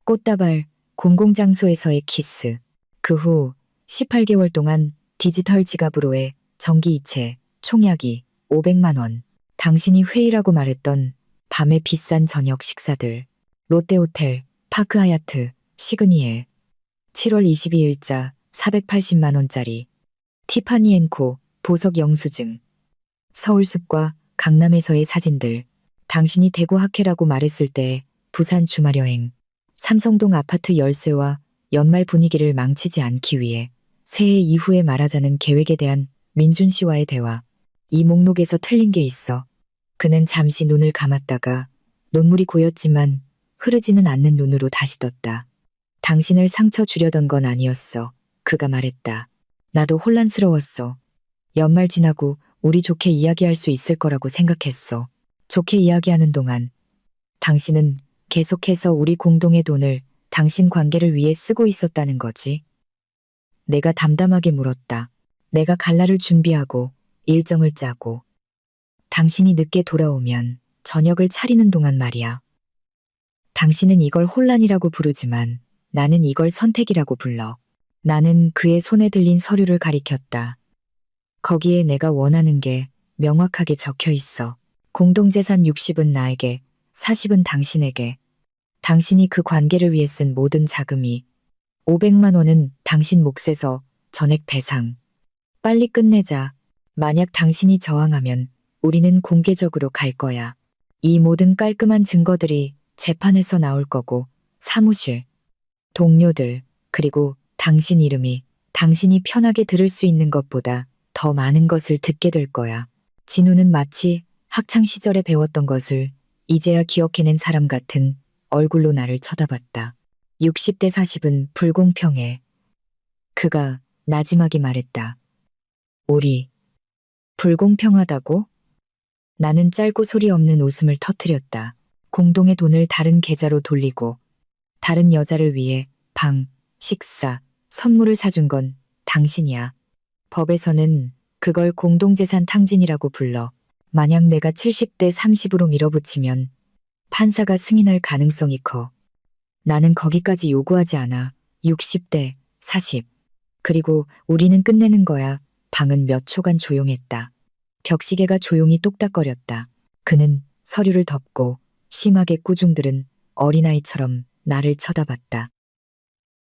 꽃다발 공공장소에서의 키스. 그 후 18개월 동안 디지털 지갑으로의 전기이체 총약이 500만 원. 당신이 회의라고 말했던 밤의 비싼 저녁 식사들. 롯데호텔, 파크하얏트, 시그니엘. 7월 22일자 480만 원짜리. 티파니 앤코 보석 영수증. 서울숲과 강남에서의 사진들. 당신이 대구 학회라고 말했을 때의 부산 주말여행. 삼성동 아파트 열쇠와 연말 분위기를 망치지 않기 위해 새해 이후에 말하자는 계획에 대한 민준 씨와의 대화. 이 목록에서 틀린 게 있어. 그는 잠시 눈을 감았다가 눈물이 고였지만 흐르지는 않는 눈으로 다시 떴다. 당신을 상처 주려던 건 아니었어. 그가 말했다. 나도 혼란스러웠어. 연말 지나고 우리 좋게 이야기할 수 있을 거라고 생각했어. 좋게 이야기하는 동안 당신은 계속해서 우리 공동의 돈을 당신 관계를 위해 쓰고 있었다는 거지. 내가 담담하게 물었다. 내가 갈라를 준비하고 일정을 짜고 당신이 늦게 돌아오면 저녁을 차리는 동안 말이야. 당신은 이걸 혼란이라고 부르지만 나는 이걸 선택이라고 불러. 나는 그의 손에 들린 서류를 가리켰다. 거기에 내가 원하는 게 명확하게 적혀 있어. 공동재산 60은 나에게, 40은 당신에게. 당신이 그 관계를 위해 쓴 모든 자금이 500만 원은 당신 몫에서 전액 배상. 빨리 끝내자. 만약 당신이 저항하면 우리는 공개적으로 갈 거야. 이 모든 깔끔한 증거들이 재판에서 나올 거고 사무실, 동료들, 그리고 당신 이름이 당신이 편하게 들을 수 있는 것보다 더 많은 것을 듣게 될 거야. 진우는 마치 학창시절에 배웠던 것을 이제야 기억해낸 사람 같은 얼굴로 나를 쳐다봤다. 60대 40은 불공평해. 그가 나지막이 말했다. 우리 불공평하다고? 나는 짧고 소리 없는 웃음을 터뜨렸다. 공동의 돈을 다른 계좌로 돌리고 다른 여자를 위해 방, 식사, 선물을 사준 건 당신이야. 법에서는 그걸 공동재산 탕진이라고 불러. 만약 내가 70대 30으로 밀어붙이면 판사가 승인할 가능성이 커. 나는 거기까지 요구하지 않아. 60대 40. 그리고 우리는 끝내는 거야. 방은 몇 초간 조용했다. 벽시계가 조용히 똑딱거렸다. 그는 서류를 덮고 심하게 꾸중들은 어린아이처럼 나를 쳐다봤다.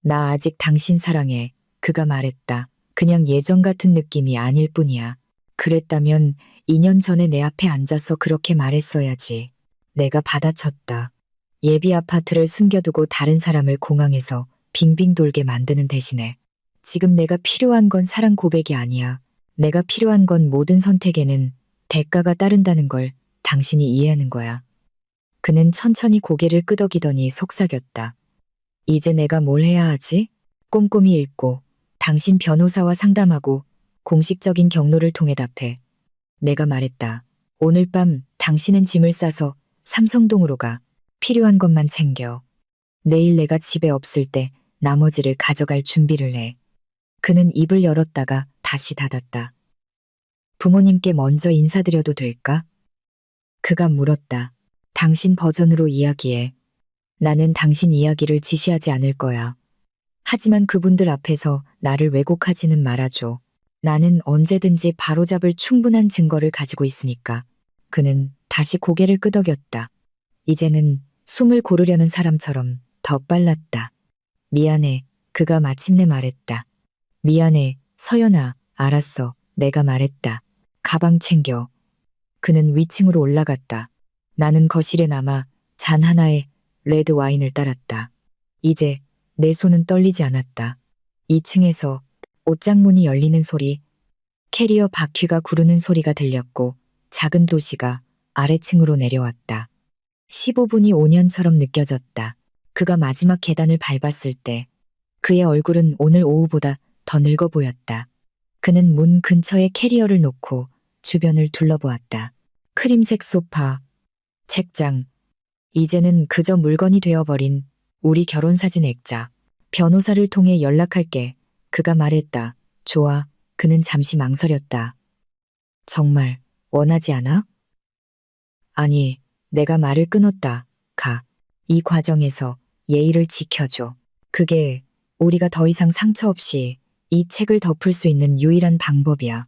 나 아직 당신 사랑해. 그가 말했다. 그냥 예전 같은 느낌이 아닐 뿐이야. 그랬다면 2년 전에 내 앞에 앉아서 그렇게 말했어야지. 내가 받아쳤다. 예비 아파트를 숨겨두고 다른 사람을 공항에서 빙빙 돌게 만드는 대신에 지금 내가 필요한 건 사랑 고백이 아니야. 내가 필요한 건 모든 선택에는 대가가 따른다는 걸 당신이 이해하는 거야. 그는 천천히 고개를 끄덕이더니 속삭였다. 이제 내가 뭘 해야 하지? 꼼꼼히 읽고 당신 변호사와 상담하고 공식적인 경로를 통해 답해. 내가 말했다. 오늘 밤 당신은 짐을 싸서 삼성동으로 가. 필요한 것만 챙겨. 내일 내가 집에 없을 때 나머지를 가져갈 준비를 해. 그는 입을 열었다가 다시 닫았다. 부모님께 먼저 인사드려도 될까? 그가 물었다. 당신 버전으로 이야기해. 나는 당신 이야기를 지시하지 않을 거야. 하지만 그분들 앞에서 나를 왜곡하지는 말아줘. 나는 언제든지 바로잡을 충분한 증거를 가지고 있으니까. 그는 다시 고개를 끄덕였다. 이제는 숨을 고르려는 사람처럼 더 빨랐다. 미안해. 그가 마침내 말했다. 미안해. 서연아. 알았어. 내가 말했다. 가방 챙겨. 그는 위층으로 올라갔다. 나는 거실에 남아 잔 하나에 레드 와인을 따랐다. 이제 내 손은 떨리지 않았다. 2층에서 옷장 문이 열리는 소리, 캐리어 바퀴가 구르는 소리가 들렸고 작은 도시가 아래층으로 내려왔다. 15분이 5년처럼 느껴졌다. 그가 마지막 계단을 밟았을 때 그의 얼굴은 오늘 오후보다 더 늙어 보였다. 그는 문 근처에 캐리어를 놓고 주변을 둘러보았다. 크림색 소파, 책장, 이제는 그저 물건이 되어버린 우리 결혼사진 액자. 변호사를 통해 연락할게. 그가 말했다. 좋아. 그는 잠시 망설였다. 정말 원하지 않아? 아니, 내가 말을 끊었다. 가. 이 과정에서 예의를 지켜줘. 그게 우리가 더 이상 상처 없이 이 책을 덮을 수 있는 유일한 방법이야.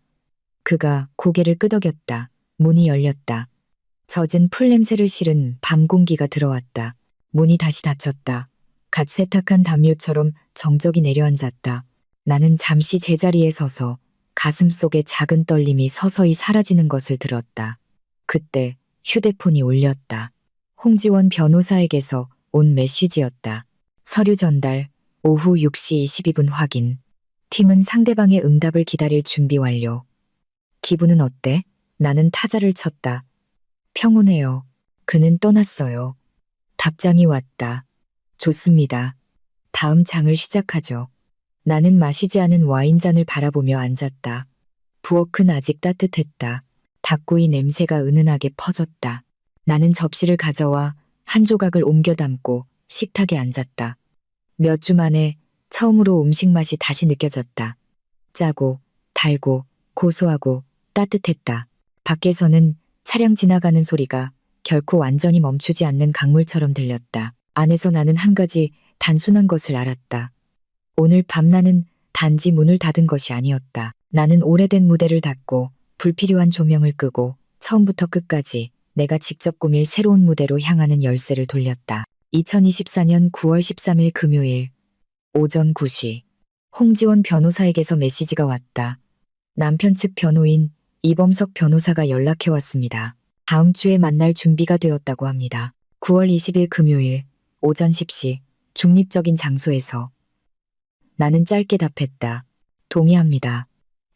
그가 고개를 끄덕였다. 문이 열렸다. 젖은 풀냄새를 실은 밤 공기가 들어왔다. 문이 다시 닫혔다. 갓 세탁한 담요처럼 정적이 내려앉았다. 나는 잠시 제자리에 서서 가슴 속에 작은 떨림이 서서히 사라지는 것을 들었다. 그때 휴대폰이 울렸다. 홍지원 변호사에게서 온 메시지였다. 서류 전달, 오후 6시 22분 확인. 팀은 상대방의 응답을 기다릴 준비 완료. 기분은 어때? 나는 타자를 쳤다. 평온해요. 그는 떠났어요. 답장이 왔다. 좋습니다. 다음 장을 시작하죠. 나는 마시지 않은 와인잔을 바라보며 앉았다. 부엌은 아직 따뜻했다. 닭고기 냄새가 은은하게 퍼졌다. 나는 접시를 가져와 한 조각을 옮겨 담고 식탁에 앉았다. 몇 주 만에 처음으로 음식 맛이 다시 느껴졌다. 짜고, 달고, 고소하고, 따뜻했다. 밖에서는 차량 지나가는 소리가 결코 완전히 멈추지 않는 강물처럼 들렸다. 안에서 나는 한 가지 단순한 것을 알았다. 오늘 밤 나는 단지 문을 닫은 것이 아니었다. 나는 오래된 무대를 닫고 불필요한 조명을 끄고 처음부터 끝까지 내가 직접 꾸밀 새로운 무대로 향하는 열쇠를 돌렸다. 2024년 9월 13일 금요일 오전 9시 홍지원 변호사에게서 메시지가 왔다. 남편 측 변호인 이범석 변호사가 연락해 왔습니다. 다음 주에 만날 준비가 되었다고 합니다. 9월 20일 금요일 오전 10시 중립적인 장소에서 나는 짧게 답했다. 동의합니다.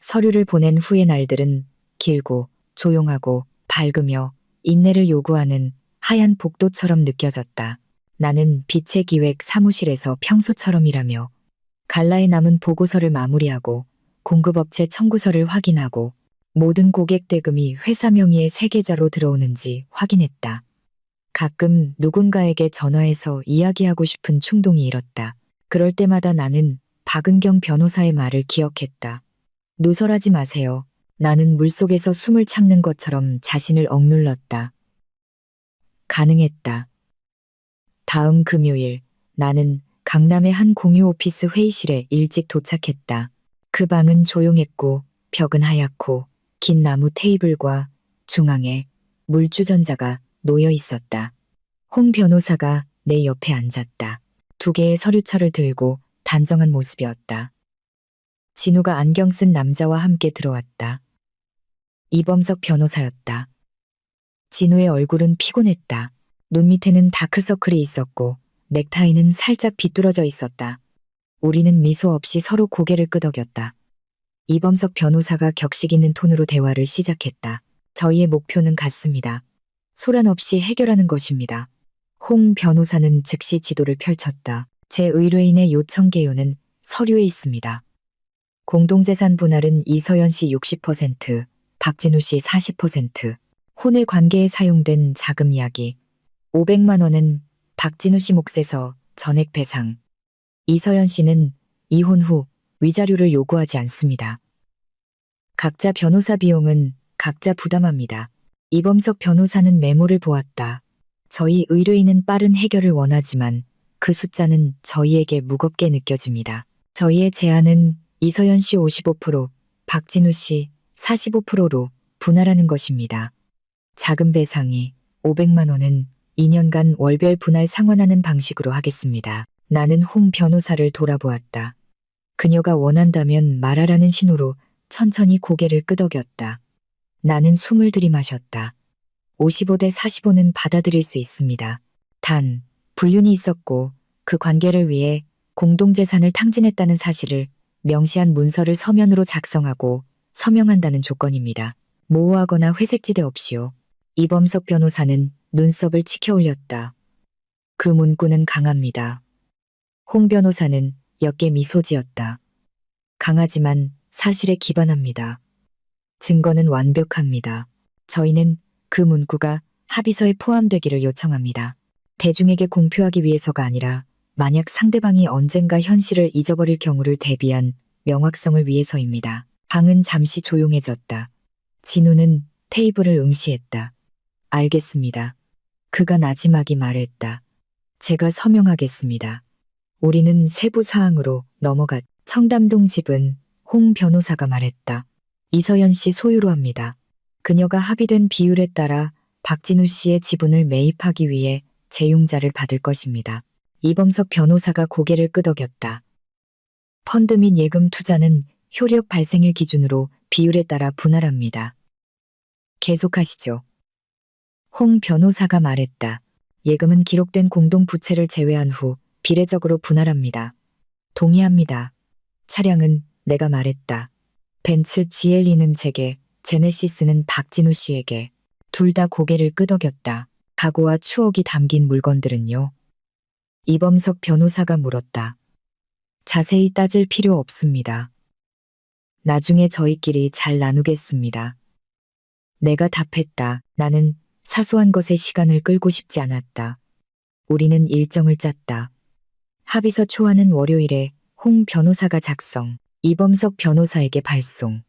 서류를 보낸 후의 날들은 길고 조용하고 밝으며 인내를 요구하는 하얀 복도처럼 느껴졌다. 나는 빛의 기획 사무실에서 평소처럼 일하며 갈라에 남은 보고서를 마무리하고 공급업체 청구서를 확인하고 모든 고객 대금이 회사 명의의 새 계좌로 들어오는지 확인했다. 가끔 누군가에게 전화해서 이야기하고 싶은 충동이 일었다. 그럴 때마다 나는 박은경 변호사의 말을 기억했다. 누설하지 마세요. 나는 물속에서 숨을 참는 것처럼 자신을 억눌렀다. 가능했다. 다음 금요일 나는 강남의 한 공유 오피스 회의실에 일찍 도착했다. 그 방은 조용했고 벽은 하얗고 긴 나무 테이블과 중앙에 물주전자가 놓여 있었다. 홍 변호사가 내 옆에 앉았다. 2개의 서류철을 들고 단정한 모습이었다. 진우가 안경 쓴 남자와 함께 들어왔다. 이범석 변호사였다. 진우의 얼굴은 피곤했다. 눈 밑에는 다크서클이 있었고 넥타이는 살짝 비뚤어져 있었다. 우리는 미소 없이 서로 고개를 끄덕였다. 이범석 변호사가 격식 있는 톤으로 대화를 시작했다. 저희의 목표는 같습니다. 소란 없이 해결하는 것입니다. 홍 변호사는 즉시 지도를 펼쳤다. 제 의뢰인의 요청 개요는 서류에 있습니다. 공동재산 분할은 이서연 씨 60%, 박진우 씨 40%, 혼의 관계에 사용된 자금 이야기, 500만 원은 박진우 씨 몫에서 전액 배상. 이서연 씨는 이혼 후 위자료를 요구하지 않습니다. 각자 변호사 비용은 각자 부담합니다. 이범석 변호사는 메모를 보았다. 저희 의뢰인은 빠른 해결을 원하지만 그 숫자는 저희에게 무겁게 느껴집니다. 저희의 제안은 이서연 씨 55%, 박진우 씨 45%로 분할하는 것입니다. 자금 배상이 500만 원은 2년간 월별 분할 상환하는 방식으로 하겠습니다. 나는 홍 변호사를 돌아보았다. 그녀가 원한다면 말하라는 신호로 천천히 고개를 끄덕였다. 나는 숨을 들이마셨다. 55대 45는 받아들일 수 있습니다. 단, 불륜이 있었고 그 관계를 위해 공동재산을 탕진했다는 사실을 명시한 문서를 서면으로 작성하고 서명한다는 조건입니다. 모호하거나 회색지대 없이요. 이범석 변호사는 눈썹을 치켜 올렸다. 그 문구는 강합니다. 홍 변호사는 옅게 미소 지었다. 강하지만 사실에 기반합니다. 증거는 완벽합니다. 저희는 그 문구가 합의서에 포함되기를 요청합니다. 대중에게 공표하기 위해서가 아니라 만약 상대방이 언젠가 현실을 잊어버릴 경우를 대비한 명확성을 위해서입니다. 방은 잠시 조용해졌다. 진우는 테이블을 응시했다. 알겠습니다. 그가 나지막이 말했다. 제가 서명하겠습니다. 우리는 세부 사항으로 넘어갔. 청담동 집은 홍 변호사가 말했다. 이서연 씨 소유로 합니다. 그녀가 합의된 비율에 따라 박진우 씨의 지분을 매입하기 위해 재융자를 받을 것입니다. 이범석 변호사가 고개를 끄덕였다. 펀드 및 예금 투자는 효력 발생일 기준으로 비율에 따라 분할합니다. 계속하시죠. 홍 변호사가 말했다. 예금은 기록된 공동부채를 제외한 후 비례적으로 분할합니다. 동의합니다. 차량은 내가 말했다. 벤츠 GLE는 제게, 제네시스는 박진우 씨에게. 둘 다 고개를 끄덕였다. 각오와 추억이 담긴 물건들은요? 이범석 변호사가 물었다. 자세히 따질 필요 없습니다. 나중에 저희끼리 잘 나누겠습니다. 내가 답했다. 나는 사소한 것에 시간을 끌고 싶지 않았다. 우리는 일정을 짰다. 합의서 초안은 월요일에 홍 변호사가 작성, 이범석 변호사에게 발송.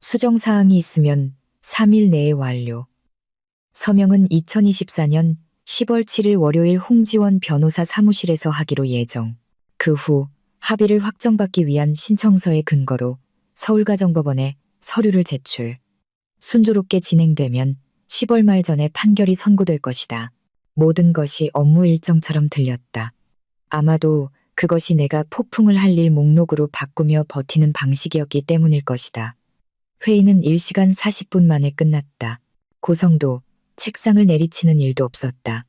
수정사항이 있으면 3일 내에 완료. 서명은 2024년 10월 7일 월요일 홍지원 변호사 사무실에서 하기로 예정. 그 후 합의를 확정받기 위한 신청서의 근거로 서울가정법원에 서류를 제출. 순조롭게 진행되면 10월 말 전에 판결이 선고될 것이다. 모든 것이 업무 일정처럼 들렸다. 아마도 그것이 내가 폭풍을 할 일 목록으로 바꾸며 버티는 방식이었기 때문일 것이다. 회의는 1시간 40분 만에 끝났다. 고성도 책상을 내리치는 일도 없었다.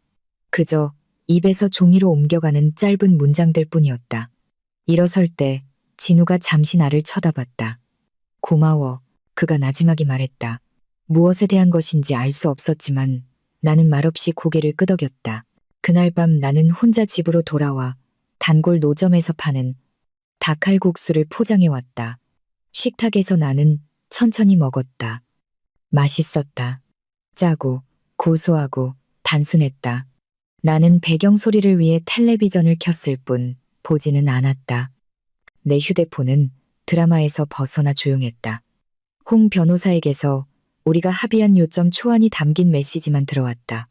그저 입에서 종이로 옮겨가는 짧은 문장들 뿐이었다. 일어설 때 진우가 잠시 나를 쳐다봤다. 고마워. 그가 나지막이 말했다. 무엇에 대한 것인지 알 수 없었지만 나는 말없이 고개를 끄덕였다. 그날 밤 나는 혼자 집으로 돌아와 단골 노점에서 파는 닭칼국수를 포장해왔다. 식탁에서 나는 천천히 먹었다. 맛있었다. 짜고 고소하고 단순했다. 나는 배경 소리를 위해 텔레비전을 켰을 뿐 보지는 않았다. 내 휴대폰은 드라마에서 벗어나 조용했다. 홍 변호사에게서 우리가 합의한 요점 초안이 담긴 메시지만 들어왔다.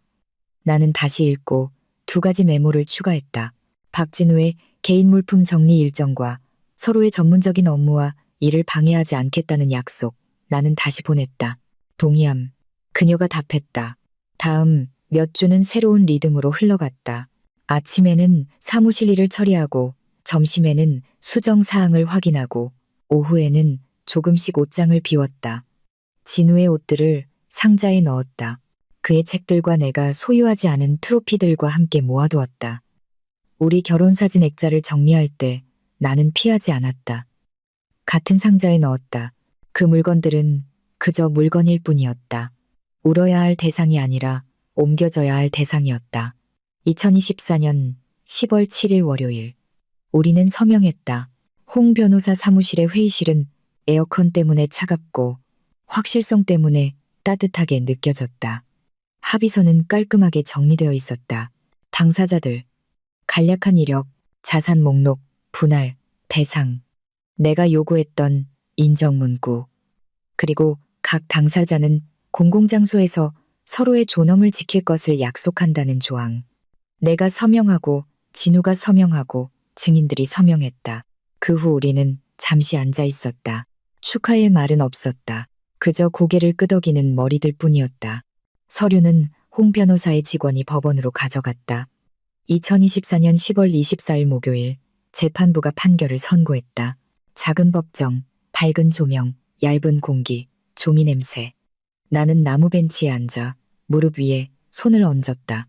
나는 다시 읽고 2가지 메모를 추가했다. 박진우의 개인 물품 정리 일정과 서로의 전문적인 업무와 일을 방해하지 않겠다는 약속. 나는 다시 보냈다. 동의함. 그녀가 답했다. 다음 몇 주는 새로운 리듬으로 흘러갔다. 아침에는 사무실 일을 처리하고 점심에는 수정 사항을 확인하고 오후에는 조금씩 옷장을 비웠다. 진우의 옷들을 상자에 넣었다. 그의 책들과 내가 소유하지 않은 트로피들과 함께 모아두었다. 우리 결혼사진 액자를 정리할 때 나는 피하지 않았다. 같은 상자에 넣었다. 그 물건들은 그저 물건일 뿐이었다. 울어야 할 대상이 아니라 옮겨져야 할 대상이었다. 2024년 10월 7일 월요일. 우리는 서명했다. 홍 변호사 사무실의 회의실은 에어컨 때문에 차갑고 확실성 때문에 따뜻하게 느껴졌다. 합의서는 깔끔하게 정리되어 있었다. 당사자들, 간략한 이력, 자산 목록, 분할, 배상, 내가 요구했던 인정 문구, 그리고 각 당사자는 공공장소에서 서로의 존엄을 지킬 것을 약속한다는 조항. 내가 서명하고 진우가 서명하고 증인들이 서명했다. 그 후 우리는 잠시 앉아 있었다. 축하의 말은 없었다. 그저 고개를 끄덕이는 머리들 뿐이었다. 서류는 홍 변호사의 직원이 법원으로 가져갔다. 2024년 10월 24일 목요일 재판부가 판결을 선고했다. 작은 법정, 밝은 조명, 얇은 공기, 종이 냄새. 나는 나무 벤치에 앉아 무릎 위에 손을 얹었다.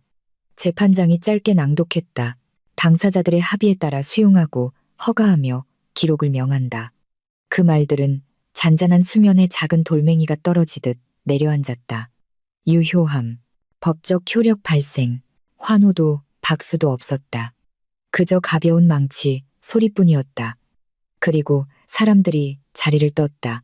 재판장이 짧게 낭독했다. 당사자들의 합의에 따라 수용하고 허가하며 기록을 명한다. 그 말들은 잔잔한 수면에 작은 돌멩이가 떨어지듯 내려앉았다. 유효함, 법적 효력 발생, 환호도 박수도 없었다. 그저 가벼운 망치, 소리뿐이었다. 그리고 사람들이 자리를 떴다.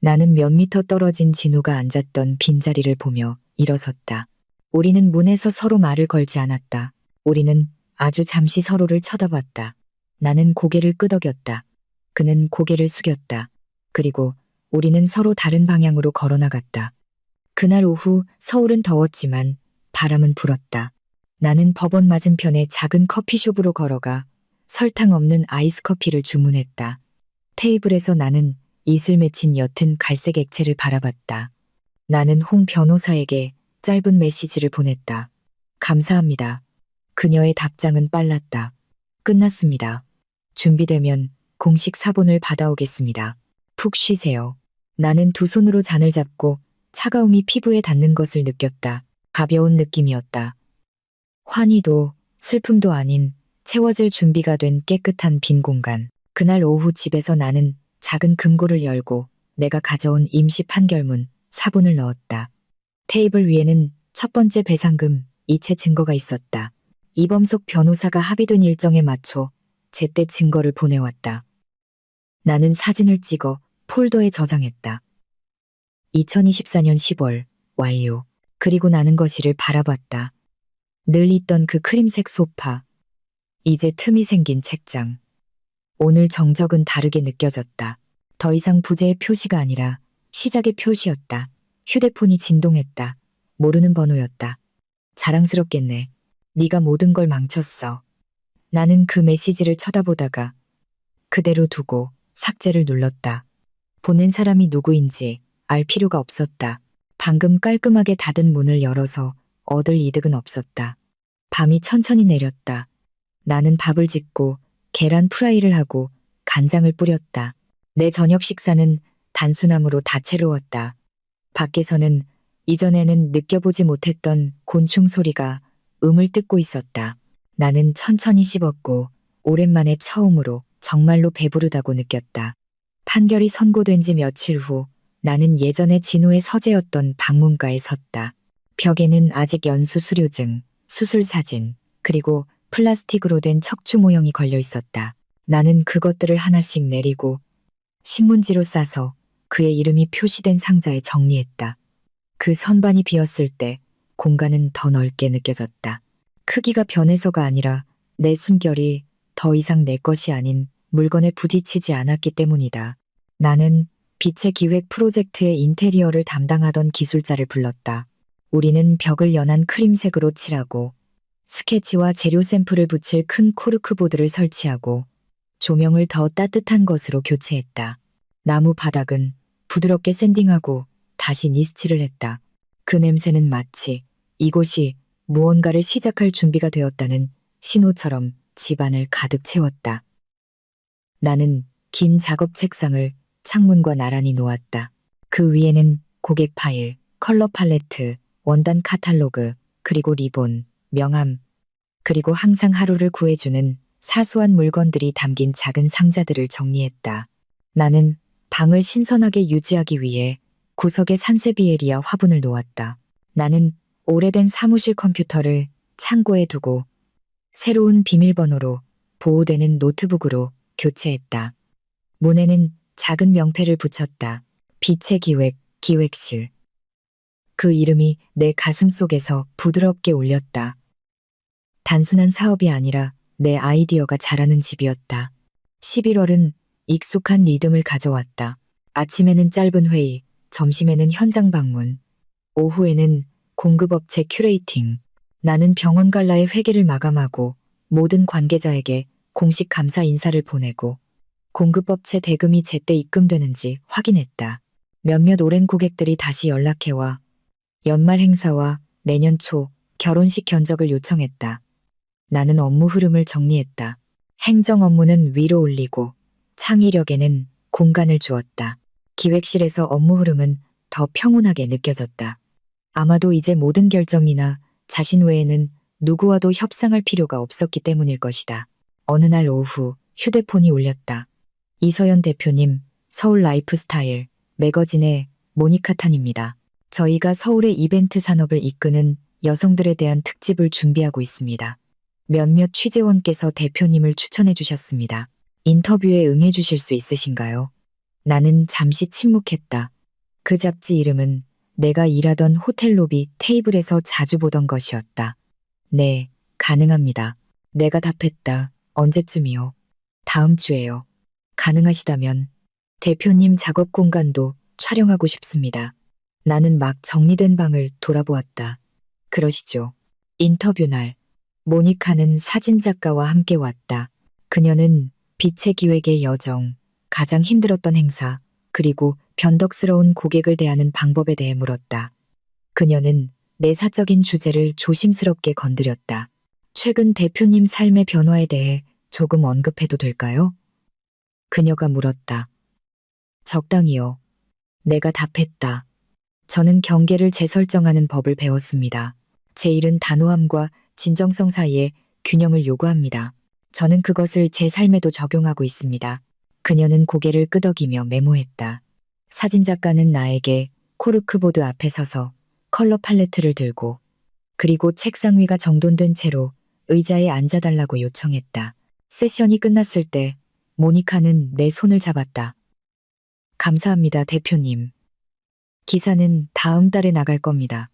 나는 몇 미터 떨어진 진우가 앉았던 빈자리를 보며 일어섰다. 우리는 문에서 서로 말을 걸지 않았다. 우리는 아주 잠시 서로를 쳐다봤다. 나는 고개를 끄덕였다. 그는 고개를 숙였다. 그리고 우리는 서로 다른 방향으로 걸어나갔다. 그날 오후 서울은 더웠지만 바람은 불었다. 나는 법원 맞은편의 작은 커피숍으로 걸어가 설탕 없는 아이스 커피를 주문했다. 테이블에서 나는 이슬 맺힌 옅은 갈색 액체를 바라봤다. 나는 홍 변호사에게 짧은 메시지를 보냈다. 감사합니다. 그녀의 답장은 빨랐다. 끝났습니다. 준비되면 공식 사본을 받아오겠습니다. 푹 쉬세요. 나는 두 손으로 잔을 잡고 차가움이 피부에 닿는 것을 느꼈다. 가벼운 느낌이었다. 환희도 슬픔도 아닌 채워질 준비가 된 깨끗한 빈 공간. 그날 오후 집에서 나는 작은 금고를 열고 내가 가져온 임시 판결문 사본을 넣었다. 테이블 위에는 첫 번째 배상금, 이체 증거가 있었다. 이범석 변호사가 합의된 일정에 맞춰 제때 증거를 보내왔다. 나는 사진을 찍어 폴더에 저장했다. 2024년 10월 완료. 그리고 나는 거실을 바라봤다. 늘 있던 그 크림색 소파. 이제 틈이 생긴 책장. 오늘 정적은 다르게 느껴졌다. 더 이상 부재의 표시가 아니라 시작의 표시였다. 휴대폰이 진동했다. 모르는 번호였다. 자랑스럽겠네. 네가 모든 걸 망쳤어. 나는 그 메시지를 쳐다보다가 그대로 두고 삭제를 눌렀다. 보낸 사람이 누구인지 알 필요가 없었다. 방금 깔끔하게 닫은 문을 열어서 얻을 이득은 없었다. 밤이 천천히 내렸다. 나는 밥을 짓고 계란 프라이를 하고 간장을 뿌렸다. 내 저녁 식사는 단순함으로 다채로웠다. 밖에서는 이전에는 느껴보지 못했던 곤충 소리가 음을 뜯고 있었다. 나는 천천히 씹었고 오랜만에 처음으로 정말로 배부르다고 느꼈다. 판결이 선고된 지 며칠 후 나는 예전에 진우의 서재였던 방문가에 섰다. 벽에는 아직 연수 수료증, 수술 사진, 그리고 플라스틱으로 된 척추 모형이 걸려 있었다. 나는 그것들을 하나씩 내리고 신문지로 싸서 그의 이름이 표시된 상자에 정리했다. 그 선반이 비었을 때 공간은 더 넓게 느껴졌다. 크기가 변해서가 아니라 내 숨결이 더 이상 내 것이 아닌 물건에 부딪히지 않았기 때문이다. 나는 빛의 기획 프로젝트의 인테리어를 담당하던 기술자를 불렀다. 우리는 벽을 연한 크림색으로 칠하고 스케치와 재료 샘플을 붙일 큰 코르크보드를 설치하고 조명을 더 따뜻한 것으로 교체했다. 나무 바닥은 부드럽게 샌딩하고 다시 니스칠을 했다. 그 냄새는 마치 이곳이 무언가를 시작할 준비가 되었다는 신호처럼 집안을 가득 채웠다. 나는 긴 작업 책상을 창문과 나란히 놓았다. 그 위에는 고객 파일, 컬러 팔레트, 원단 카탈로그, 그리고 리본, 명함, 그리고 항상 하루를 구해주는 사소한 물건들이 담긴 작은 상자들을 정리했다. 나는 방을 신선하게 유지하기 위해 구석에 산세비에리아 화분을 놓았다. 나는 오래된 사무실 컴퓨터를 창고에 두고 새로운 비밀번호로 보호되는 노트북으로 교체했다. 문에는 작은 명패를 붙였다. 빛의 기획, 기획실. 그 이름이 내 가슴 속에서 부드럽게 울렸다. 단순한 사업이 아니라 내 아이디어가 자라는 집이었다. 11월은 익숙한 리듬을 가져왔다. 아침에는 짧은 회의, 점심에는 현장 방문, 오후에는 공급업체 큐레이팅. 나는 병원 갈라의 회계를 마감하고 모든 관계자에게 공식 감사 인사를 보내고 공급업체 대금이 제때 입금되는지 확인했다. 몇몇 오랜 고객들이 다시 연락해와 연말 행사와 내년 초 결혼식 견적을 요청했다. 나는 업무 흐름을 정리했다. 행정 업무는 위로 올리고 창의력에는 공간을 주었다. 기획실에서 업무 흐름은 더 평온하게 느껴졌다. 아마도 이제 모든 결정이나 자신 외에는 누구와도 협상할 필요가 없었기 때문일 것이다. 어느 날 오후 휴대폰이 울렸다. 이서연 대표님, 서울 라이프스타일 매거진의 모니카 탄입니다. 저희가 서울의 이벤트 산업을 이끄는 여성들에 대한 특집을 준비하고 있습니다. 몇몇 취재원께서 대표님을 추천해 주셨습니다. 인터뷰에 응해 주실 수 있으신가요? 나는 잠시 침묵했다. 그 잡지 이름은 내가 일하던 호텔 로비 테이블에서 자주 보던 것이었다. 네, 가능합니다. 내가 답했다. 언제쯤이요? 다음 주에요. 가능하시다면 대표님 작업 공간도 촬영하고 싶습니다. 나는 막 정리된 방을 돌아보았다. 그러시죠. 인터뷰 날, 모니카는 사진작가와 함께 왔다. 그녀는 빛의 기획의 여정, 가장 힘들었던 행사, 그리고 변덕스러운 고객을 대하는 방법에 대해 물었다. 그녀는 내 사적인 주제를 조심스럽게 건드렸다. 최근 대표님 삶의 변화에 대해 조금 언급해도 될까요? 그녀가 물었다. 적당히요. 내가 답했다. 저는 경계를 재설정하는 법을 배웠습니다. 제 일은 단호함과 진정성 사이에 균형을 요구합니다. 저는 그것을 제 삶에도 적용하고 있습니다. 그녀는 고개를 끄덕이며 메모했다. 사진작가는 나에게 코르크보드 앞에 서서 컬러 팔레트를 들고 그리고 책상 위가 정돈된 채로 의자에 앉아달라고 요청했다. 세션이 끝났을 때 모니카는 내 손을 잡았다. 감사합니다, 대표님. 기사는 다음 달에 나갈 겁니다.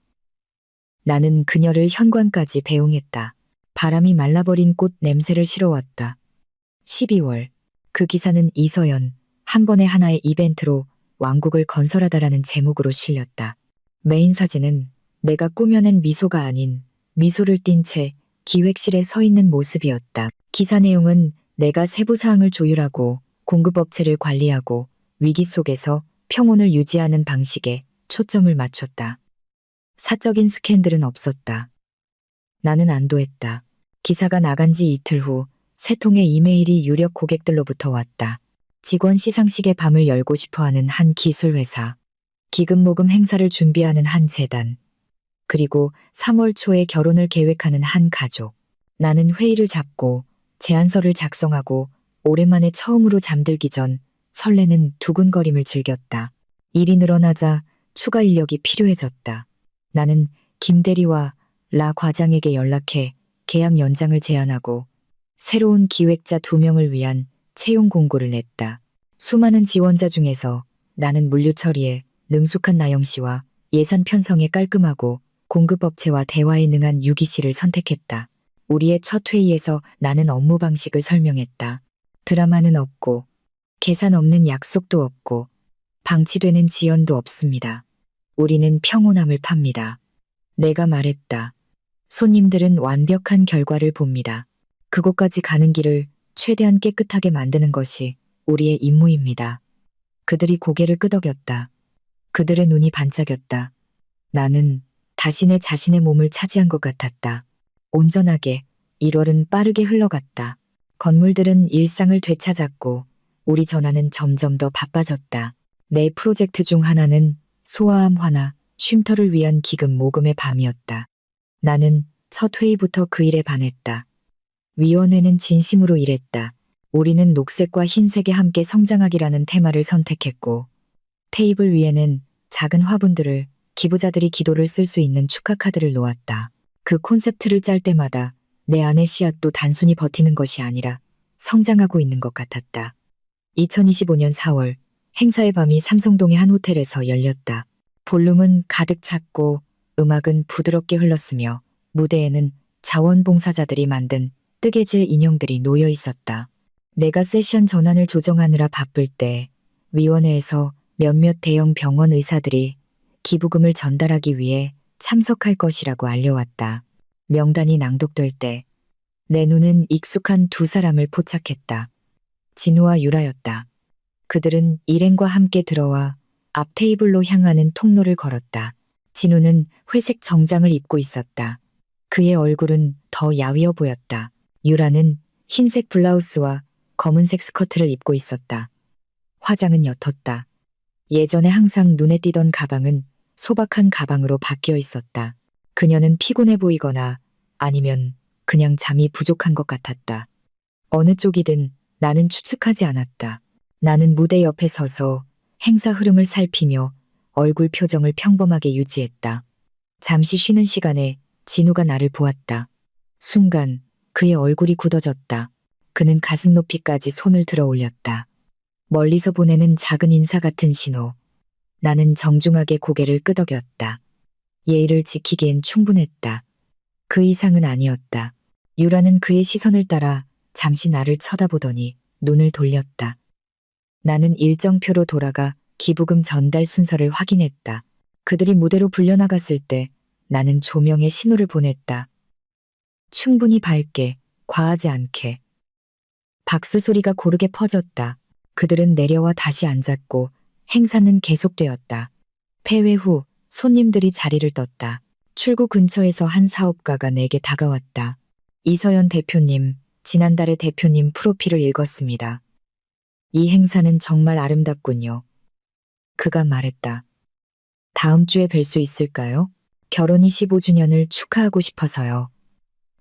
나는 그녀를 현관까지 배웅했다. 바람이 말라버린 꽃 냄새를 실어왔다. 12월. 그 기사는 이서연, 한 번에 하나의 이벤트로 왕국을 건설하다라는 제목으로 실렸다. 메인 사진은 내가 꾸며낸 미소가 아닌 미소를 띤 채 기획실에 서 있는 모습이었다. 기사 내용은 내가 세부 사항을 조율하고 공급업체를 관리하고 위기 속에서 평온을 유지하는 방식에 초점을 맞췄다. 사적인 스캔들은 없었다. 나는 안도했다. 기사가 나간 지 이틀 후 세 통의 이메일이 유력 고객들로부터 왔다. 직원 시상식의 밤을 열고 싶어하는 한 기술회사, 기금 모금 행사를 준비하는 한 재단, 그리고 3월 초에 결혼을 계획하는 한 가족. 나는 회의를 잡고 제안서를 작성하고 오랜만에 처음으로 잠들기 전 설레는 두근거림을 즐겼다. 일이 늘어나자 추가 인력이 필요해졌다. 나는 김 대리와 라 과장에게 연락해 계약 연장을 제안하고 새로운 기획자 2명을 위한 채용 공고를 냈다. 수많은 지원자 중에서 나는 물류 처리에 능숙한 나영 씨와 예산 편성에 깔끔하고 공급업체와 대화에 능한 유기 씨를 선택했다. 우리의 첫 회의에서 나는 업무 방식을 설명했다. 드라마는 없고 계산 없는 약속도 없고 방치되는 지연도 없습니다. 우리는 평온함을 팝니다. 내가 말했다. 손님들은 완벽한 결과를 봅니다. 그곳까지 가는 길을 최대한 깨끗하게 만드는 것이 우리의 임무입니다. 그들이 고개를 끄덕였다. 그들의 눈이 반짝였다. 나는 다시 내 자신의 몸을 차지한 것 같았다. 온전하게 1월은 빠르게 흘러갔다. 건물들은 일상을 되찾았고 우리 전화는 점점 더 바빠졌다. 내 프로젝트 중 하나는 소아암 환아 쉼터를 위한 기금 모금의 밤이었다. 나는 첫 회의부터 그 일에 반했다. 위원회는 진심으로 일했다. 우리는 녹색과 흰색에 함께 성장하기라는 테마를 선택했고 테이블 위에는 작은 화분들을 기부자들이 기도를 쓸 수 있는 축하 카드를 놓았다. 그 콘셉트를 짤 때마다 내 안의 씨앗도 단순히 버티는 것이 아니라 성장하고 있는 것 같았다. 2025년 4월 행사의 밤이 삼성동의 한 호텔에서 열렸다. 볼륨은 가득 찼고 음악은 부드럽게 흘렀으며 무대에는 자원봉사자들이 만든 뜨개질 인형들이 놓여 있었다. 내가 세션 전환을 조정하느라 바쁠 때 위원회에서 몇몇 대형 병원 의사들이 기부금을 전달하기 위해 참석할 것이라고 알려왔다. 명단이 낭독될 때 내 눈은 익숙한 두 사람을 포착했다. 진우와 유라였다. 그들은 일행과 함께 들어와 앞 테이블로 향하는 통로를 걸었다. 진우는 회색 정장을 입고 있었다. 그의 얼굴은 더 야위어 보였다. 유라는 흰색 블라우스와 검은색 스커트를 입고 있었다. 화장은 옅었다. 예전에 항상 눈에 띄던 가방은 소박한 가방으로 바뀌어 있었다. 그녀는 피곤해 보이거나 아니면 그냥 잠이 부족한 것 같았다. 어느 쪽이든 나는 추측하지 않았다. 나는 무대 옆에 서서 행사 흐름을 살피며 얼굴 표정을 평범하게 유지했다. 잠시 쉬는 시간에 진우가 나를 보았다. 순간 그의 얼굴이 굳어졌다. 그는 가슴 높이까지 손을 들어 올렸다. 멀리서 보내는 작은 인사 같은 신호. 나는 정중하게 고개를 끄덕였다. 예의를 지키기엔 충분했다. 그 이상은 아니었다. 유라는 그의 시선을 따라 잠시 나를 쳐다보더니 눈을 돌렸다. 나는 일정표로 돌아가 기부금 전달 순서를 확인했다. 그들이 무대로 불려나갔을 때 나는 조명에 신호를 보냈다. 충분히 밝게, 과하지 않게. 박수 소리가 고르게 퍼졌다. 그들은 내려와 다시 앉았고 행사는 계속되었다. 폐회 후 손님들이 자리를 떴다. 출구 근처에서 한 사업가가 내게 다가왔다. 이서연 대표님, 지난달에 대표님 프로필을 읽었습니다. 이 행사는 정말 아름답군요. 그가 말했다. 다음 주에 뵐 수 있을까요? 결혼 25주년을 축하하고 싶어서요.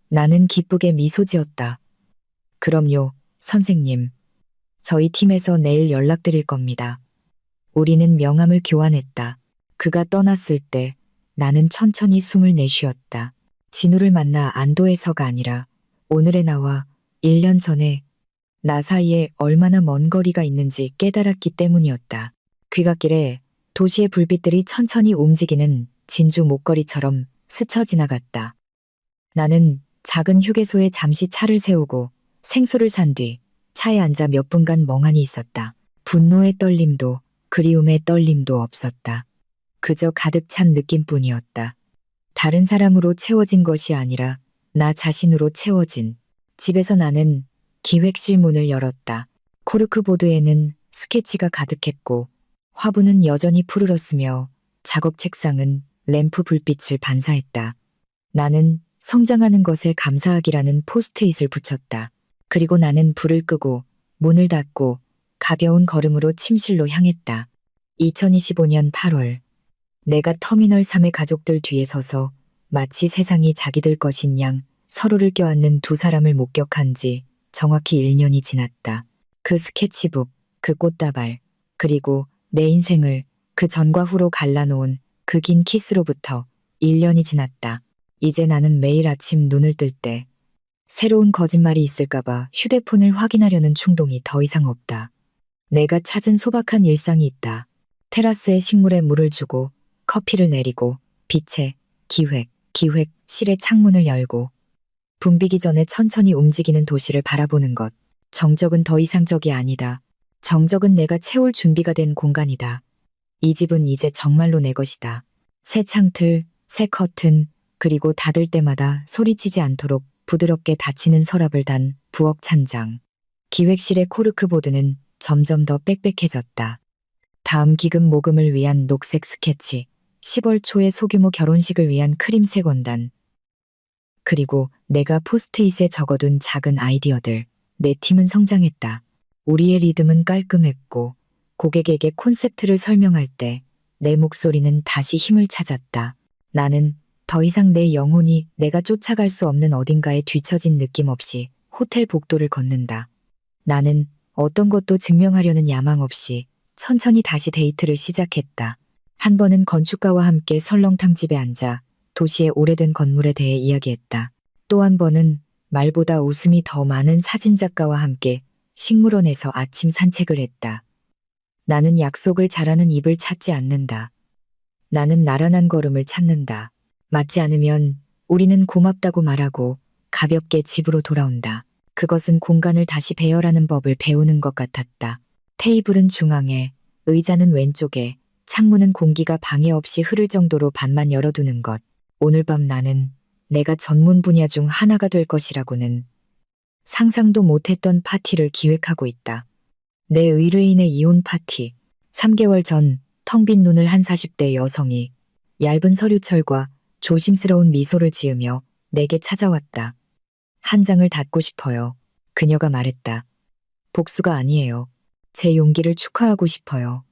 나는 기쁘게 미소 지었다. 그럼요, 선생님. 저희 팀에서 내일 연락드릴 겁니다. 우리는 명함을 교환했다. 그가 떠났을 때 나는 천천히 숨을 내쉬었다. 진우를 만나 안도해서가 아니라 오늘의 나와 1년 전에 나 사이에 얼마나 먼 거리가 있는지 깨달았기 때문이었다. 귀갓길에 도시의 불빛들이 천천히 움직이는 진주 목걸이처럼 스쳐 지나갔다. 나는 작은 휴게소에 잠시 차를 세우고 생수를 산 뒤 차에 앉아 몇 분간 멍하니 있었다. 분노의 떨림도 그리움의 떨림도 없었다. 그저 가득 찬 느낌뿐이었다. 다른 사람으로 채워진 것이 아니라 나 자신으로 채워진. 집에서 나는 기획실 문을 열었다. 코르크보드에는 스케치가 가득했고 화분은 여전히 푸르렀으며 작업 책상은 램프 불빛을 반사했다. 나는 성장하는 것에 감사하기라는 포스트잇을 붙였다. 그리고 나는 불을 끄고 문을 닫고 가벼운 걸음으로 침실로 향했다. 2025년 8월. 내가 터미널 3의 가족들 뒤에 서서 마치 세상이 자기들 것인 양 서로를 껴안는 두 사람을 목격한 지 정확히 1년이 지났다. 그 스케치북, 그 꽃다발, 그리고 내 인생을 그 전과 후로 갈라놓은 그 긴 키스로부터 1년이 지났다. 이제 나는 매일 아침 눈을 뜰 때 새로운 거짓말이 있을까봐 휴대폰을 확인하려는 충동이 더 이상 없다. 내가 찾은 소박한 일상이 있다. 테라스에 식물에 물을 주고 커피를 내리고 빛의 기획실의 창문을 열고 붐비기 전에 천천히 움직이는 도시를 바라보는 것. 정적은 더 이상적이 아니다. 정적은 내가 채울 준비가 된 공간이다. 이 집은 이제 정말로 내 것이다. 새 창틀, 새 커튼, 그리고 닫을 때마다 소리치지 않도록 부드럽게 닫히는 서랍을 단 부엌 찬장. 기획실의 코르크보드는 점점 더 빽빽해졌다. 다음 기금 모금을 위한 녹색 스케치, 10월 초에 소규모 결혼식을 위한 크림색 원단, 그리고 내가 포스트잇에 적어둔 작은 아이디어들. 내 팀은 성장했다. 우리의 리듬은 깔끔했고 고객에게 콘셉트를 설명할 때 내 목소리는 다시 힘을 찾았다. 나는 더 이상 내 영혼이 내가 쫓아갈 수 없는 어딘가에 뒤처진 느낌 없이 호텔 복도를 걷는다. 나는 어떤 것도 증명하려는 야망 없이 천천히 다시 데이트를 시작했다. 한 번은 건축가와 함께 설렁탕 집에 앉아 도시의 오래된 건물에 대해 이야기했다. 또 한 번은 말보다 웃음이 더 많은 사진작가와 함께 식물원에서 아침 산책을 했다. 나는 약속을 잘하는 입을 찾지 않는다. 나는 나란한 걸음을 찾는다. 맞지 않으면 우리는 고맙다고 말하고 가볍게 집으로 돌아온다. 그것은 공간을 다시 배열하는 법을 배우는 것 같았다. 테이블은 중앙에, 의자는 왼쪽에, 창문은 공기가 방해 없이 흐를 정도로 반만 열어두는 것. 오늘 밤 나는 내가 전문 분야 중 하나가 될 것이라고는 상상도 못했던 파티를 기획하고 있다. 내 의뢰인의 이혼 파티. 3개월 전 텅 빈 눈을 한 40대 여성이 얇은 서류철과 조심스러운 미소를 지으며 내게 찾아왔다. 한 장을 닫고 싶어요. 그녀가 말했다. 복수가 아니에요. 제 용기를 축하하고 싶어요.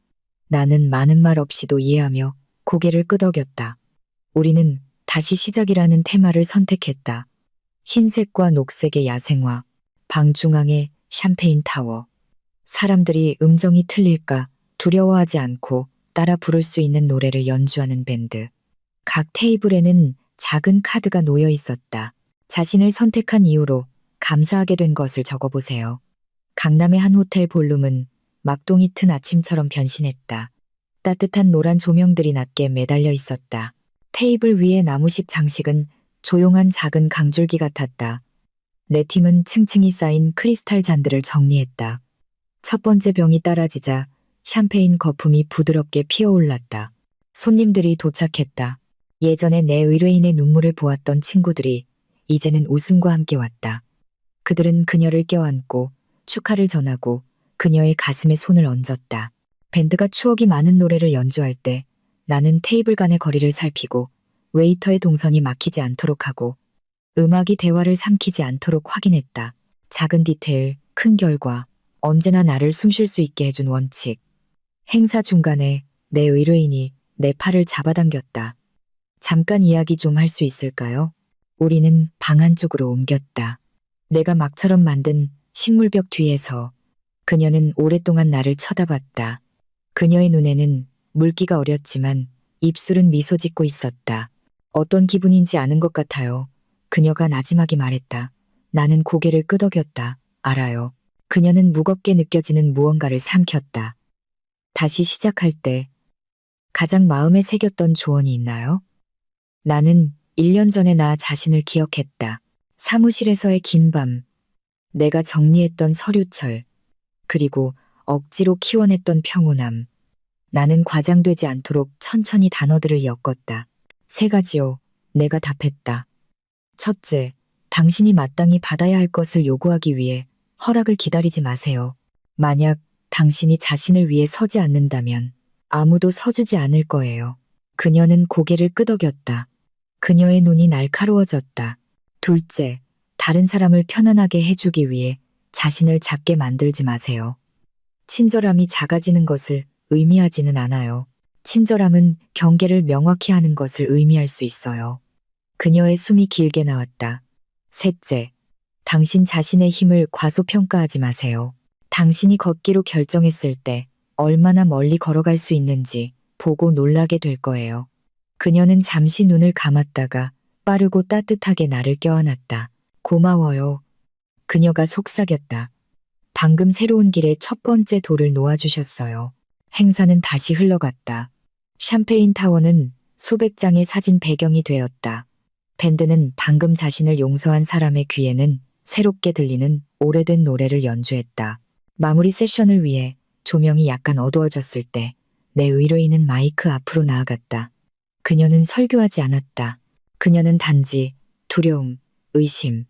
나는 많은 말 없이도 이해하며 고개를 끄덕였다. 우리는 다시 시작이라는 테마를 선택했다. 흰색과 녹색의 야생화, 방 중앙에 샴페인 타워. 사람들이 음정이 틀릴까 두려워하지 않고 따라 부를 수 있는 노래를 연주하는 밴드. 각 테이블에는 작은 카드가 놓여 있었다. 자신을 선택한 이유로 감사하게 된 것을 적어보세요. 강남의 한 호텔 볼룸은 막동이 튼 아침처럼 변신했다. 따뜻한 노란 조명들이 낮게 매달려 있었다. 테이블 위의 나무식 장식은 조용한 작은 강줄기 같았다. 내 팀은 층층이 쌓인 크리스탈 잔들을 정리했다. 첫 번째 병이 따라지자 샴페인 거품이 부드럽게 피어올랐다. 손님들이 도착했다. 예전에 내 의뢰인의 눈물을 보았던 친구들이 이제는 웃음과 함께 왔다. 그들은 그녀를 껴안고 축하를 전하고 그녀의 가슴에 손을 얹었다. 밴드가 추억이 많은 노래를 연주할 때 나는 테이블 간의 거리를 살피고 웨이터의 동선이 막히지 않도록 하고 음악이 대화를 삼키지 않도록 확인했다. 작은 디테일, 큰 결과, 언제나 나를 숨쉴 수 있게 해준 원칙. 행사 중간에 내 의뢰인이 내 팔을 잡아당겼다. 잠깐 이야기 좀 할 수 있을까요? 우리는 방 안쪽으로 옮겼다. 내가 막처럼 만든 식물벽 뒤에서 그녀는 오랫동안 나를 쳐다봤다. 그녀의 눈에는 물기가 어렸지만 입술은 미소 짓고 있었다. 어떤 기분인지 아는 것 같아요. 그녀가 나지막이 말했다. 나는 고개를 끄덕였다. 알아요. 그녀는 무겁게 느껴지는 무언가를 삼켰다. 다시 시작할 때 가장 마음에 새겼던 조언이 있나요? 나는 1년 전에 나 자신을 기억했다. 사무실에서의 긴 밤, 내가 정리했던 서류철, 그리고 억지로 키워냈던 평온함. 나는 과장되지 않도록 천천히 단어들을 엮었다. 3가지요. 내가 답했다. 첫째, 당신이 마땅히 받아야 할 것을 요구하기 위해 허락을 기다리지 마세요. 만약 당신이 자신을 위해 서지 않는다면 아무도 서주지 않을 거예요. 그녀는 고개를 끄덕였다. 그녀의 눈이 날카로워졌다. 둘째, 다른 사람을 편안하게 해주기 위해 자신을 작게 만들지 마세요. 친절함이 작아지는 것을 의미하지는 않아요. 친절함은 경계를 명확히 하는 것을 의미할 수 있어요. 그녀의 숨이 길게 나왔다. 셋째, 당신 자신의 힘을 과소평가하지 마세요. 당신이 걷기로 결정했을 때 얼마나 멀리 걸어갈 수 있는지 보고 놀라게 될 거예요. 그녀는 잠시 눈을 감았다가 빠르고 따뜻하게 나를 껴안았다. 고마워요. 그녀가 속삭였다. 방금 새로운 길에 첫 번째 돌을 놓아주셨어요. 행사는 다시 흘러갔다. 샴페인 타워는 수백 장의 사진 배경이 되었다. 밴드는 방금 자신을 용서한 사람의 귀에는 새롭게 들리는 오래된 노래를 연주했다. 마무리 세션을 위해 조명이 약간 어두워졌을 때 내 의뢰인은 마이크 앞으로 나아갔다. 그녀는 설교하지 않았다. 그녀는 단지 두려움, 의심,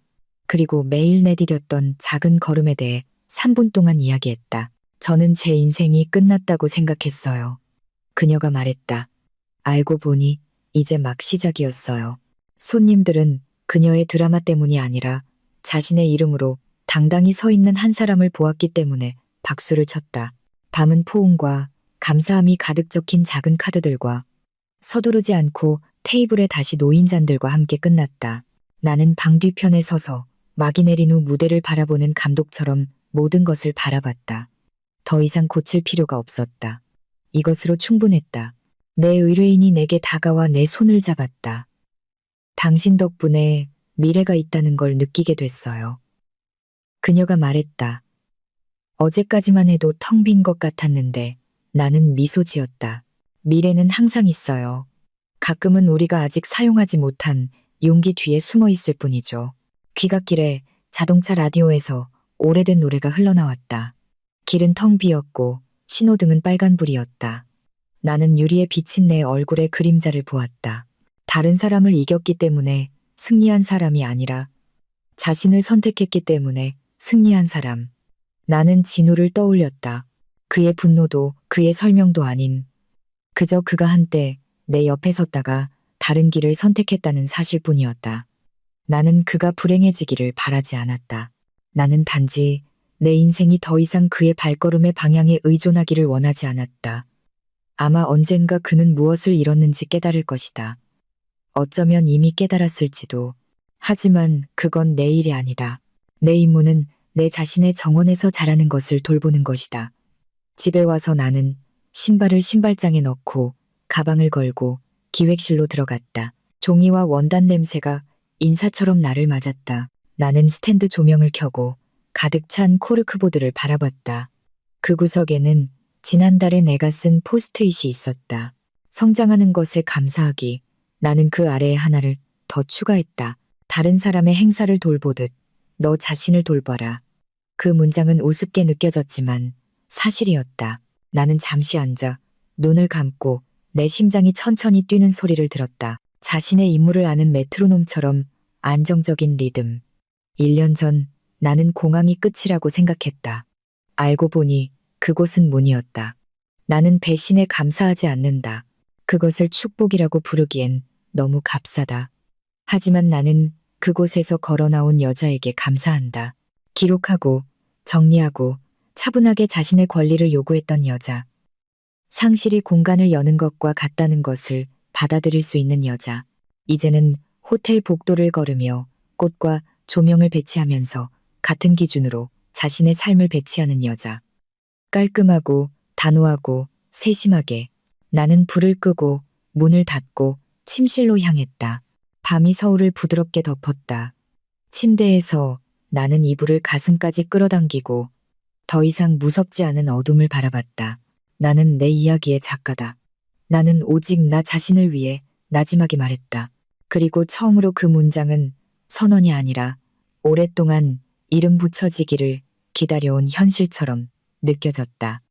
그리고 매일 내디뎠던 작은 걸음에 대해 3분 동안 이야기했다. 저는 제 인생이 끝났다고 생각했어요. 그녀가 말했다. 알고 보니 이제 막 시작이었어요. 손님들은 그녀의 드라마 때문이 아니라 자신의 이름으로 당당히 서 있는 한 사람을 보았기 때문에 박수를 쳤다. 밤은 포옹과 감사함이 가득 적힌 작은 카드들과 서두르지 않고 테이블에 다시 놓인 잔들과 함께 끝났다. 나는 방 뒤편에 서서 막이 내린 후 무대를 바라보는 감독처럼 모든 것을 바라봤다. 더 이상 고칠 필요가 없었다. 이것으로 충분했다. 내 의뢰인이 내게 다가와 내 손을 잡았다. 당신 덕분에 미래가 있다는 걸 느끼게 됐어요. 그녀가 말했다. 어제까지만 해도 텅 빈 것 같았는데 나는 미소 지었다. 미래는 항상 있어요. 가끔은 우리가 아직 사용하지 못한 용기 뒤에 숨어 있을 뿐이죠. 귀갓길에 자동차 라디오에서 오래된 노래가 흘러나왔다. 길은 텅 비었고 신호등은 빨간불이었다. 나는 유리에 비친 내 얼굴의 그림자를 보았다. 다른 사람을 이겼기 때문에 승리한 사람이 아니라 자신을 선택했기 때문에 승리한 사람. 나는 진우를 떠올렸다. 그의 분노도 그의 설명도 아닌 그저 그가 한때 내 옆에 섰다가 다른 길을 선택했다는 사실뿐이었다. 나는 그가 불행해지기를 바라지 않았다. 나는 단지 내 인생이 더 이상 그의 발걸음의 방향에 의존하기를 원하지 않았다. 아마 언젠가 그는 무엇을 잃었는지 깨달을 것이다. 어쩌면 이미 깨달았을지도. 하지만 그건 내 일이 아니다. 내 임무는 내 자신의 정원에서 자라는 것을 돌보는 것이다. 집에 와서 나는 신발을 신발장에 넣고 가방을 걸고 기획실로 들어갔다. 종이와 원단 냄새가 인사처럼 나를 맞았다. 나는 스탠드 조명을 켜고 가득 찬 코르크보드를 바라봤다. 그 구석에는 지난달에 내가 쓴 포스트잇이 있었다. 성장하는 것에 감사하기. 나는 그 아래에 하나를 더 추가했다. 다른 사람의 행사를 돌보듯 너 자신을 돌봐라. 그 문장은 우습게 느껴졌지만 사실이었다. 나는 잠시 앉아 눈을 감고 내 심장이 천천히 뛰는 소리를 들었다. 자신의 임무를 아는 메트로놈처럼 안정적인 리듬. 1년 전 나는 공항이 끝이라고 생각했다. 알고 보니 그곳은 문이었다. 나는 배신에 감사하지 않는다. 그것을 축복이라고 부르기엔 너무 값싸다. 하지만 나는 그곳에서 걸어 나온 여자에게 감사한다. 기록하고 정리하고 차분하게 자신의 권리를 요구했던 여자. 상실이 공간을 여는 것과 같다는 것을 받아들일 수 있는 여자. 이제는 호텔 복도를 걸으며 꽃과 조명을 배치하면서 같은 기준으로 자신의 삶을 배치하는 여자. 깔끔하고 단호하고 세심하게. 나는 불을 끄고 문을 닫고 침실로 향했다. 밤이 서울을 부드럽게 덮었다. 침대에서 나는 이불을 가슴까지 끌어당기고 더 이상 무섭지 않은 어둠을 바라봤다. 나는 내 이야기의 작가다. 나는 오직 나 자신을 위해 나지막이 말했다. 그리고 처음으로 그 문장은 선언이 아니라 오랫동안 이름 붙여지기를 기다려온 현실처럼 느껴졌다.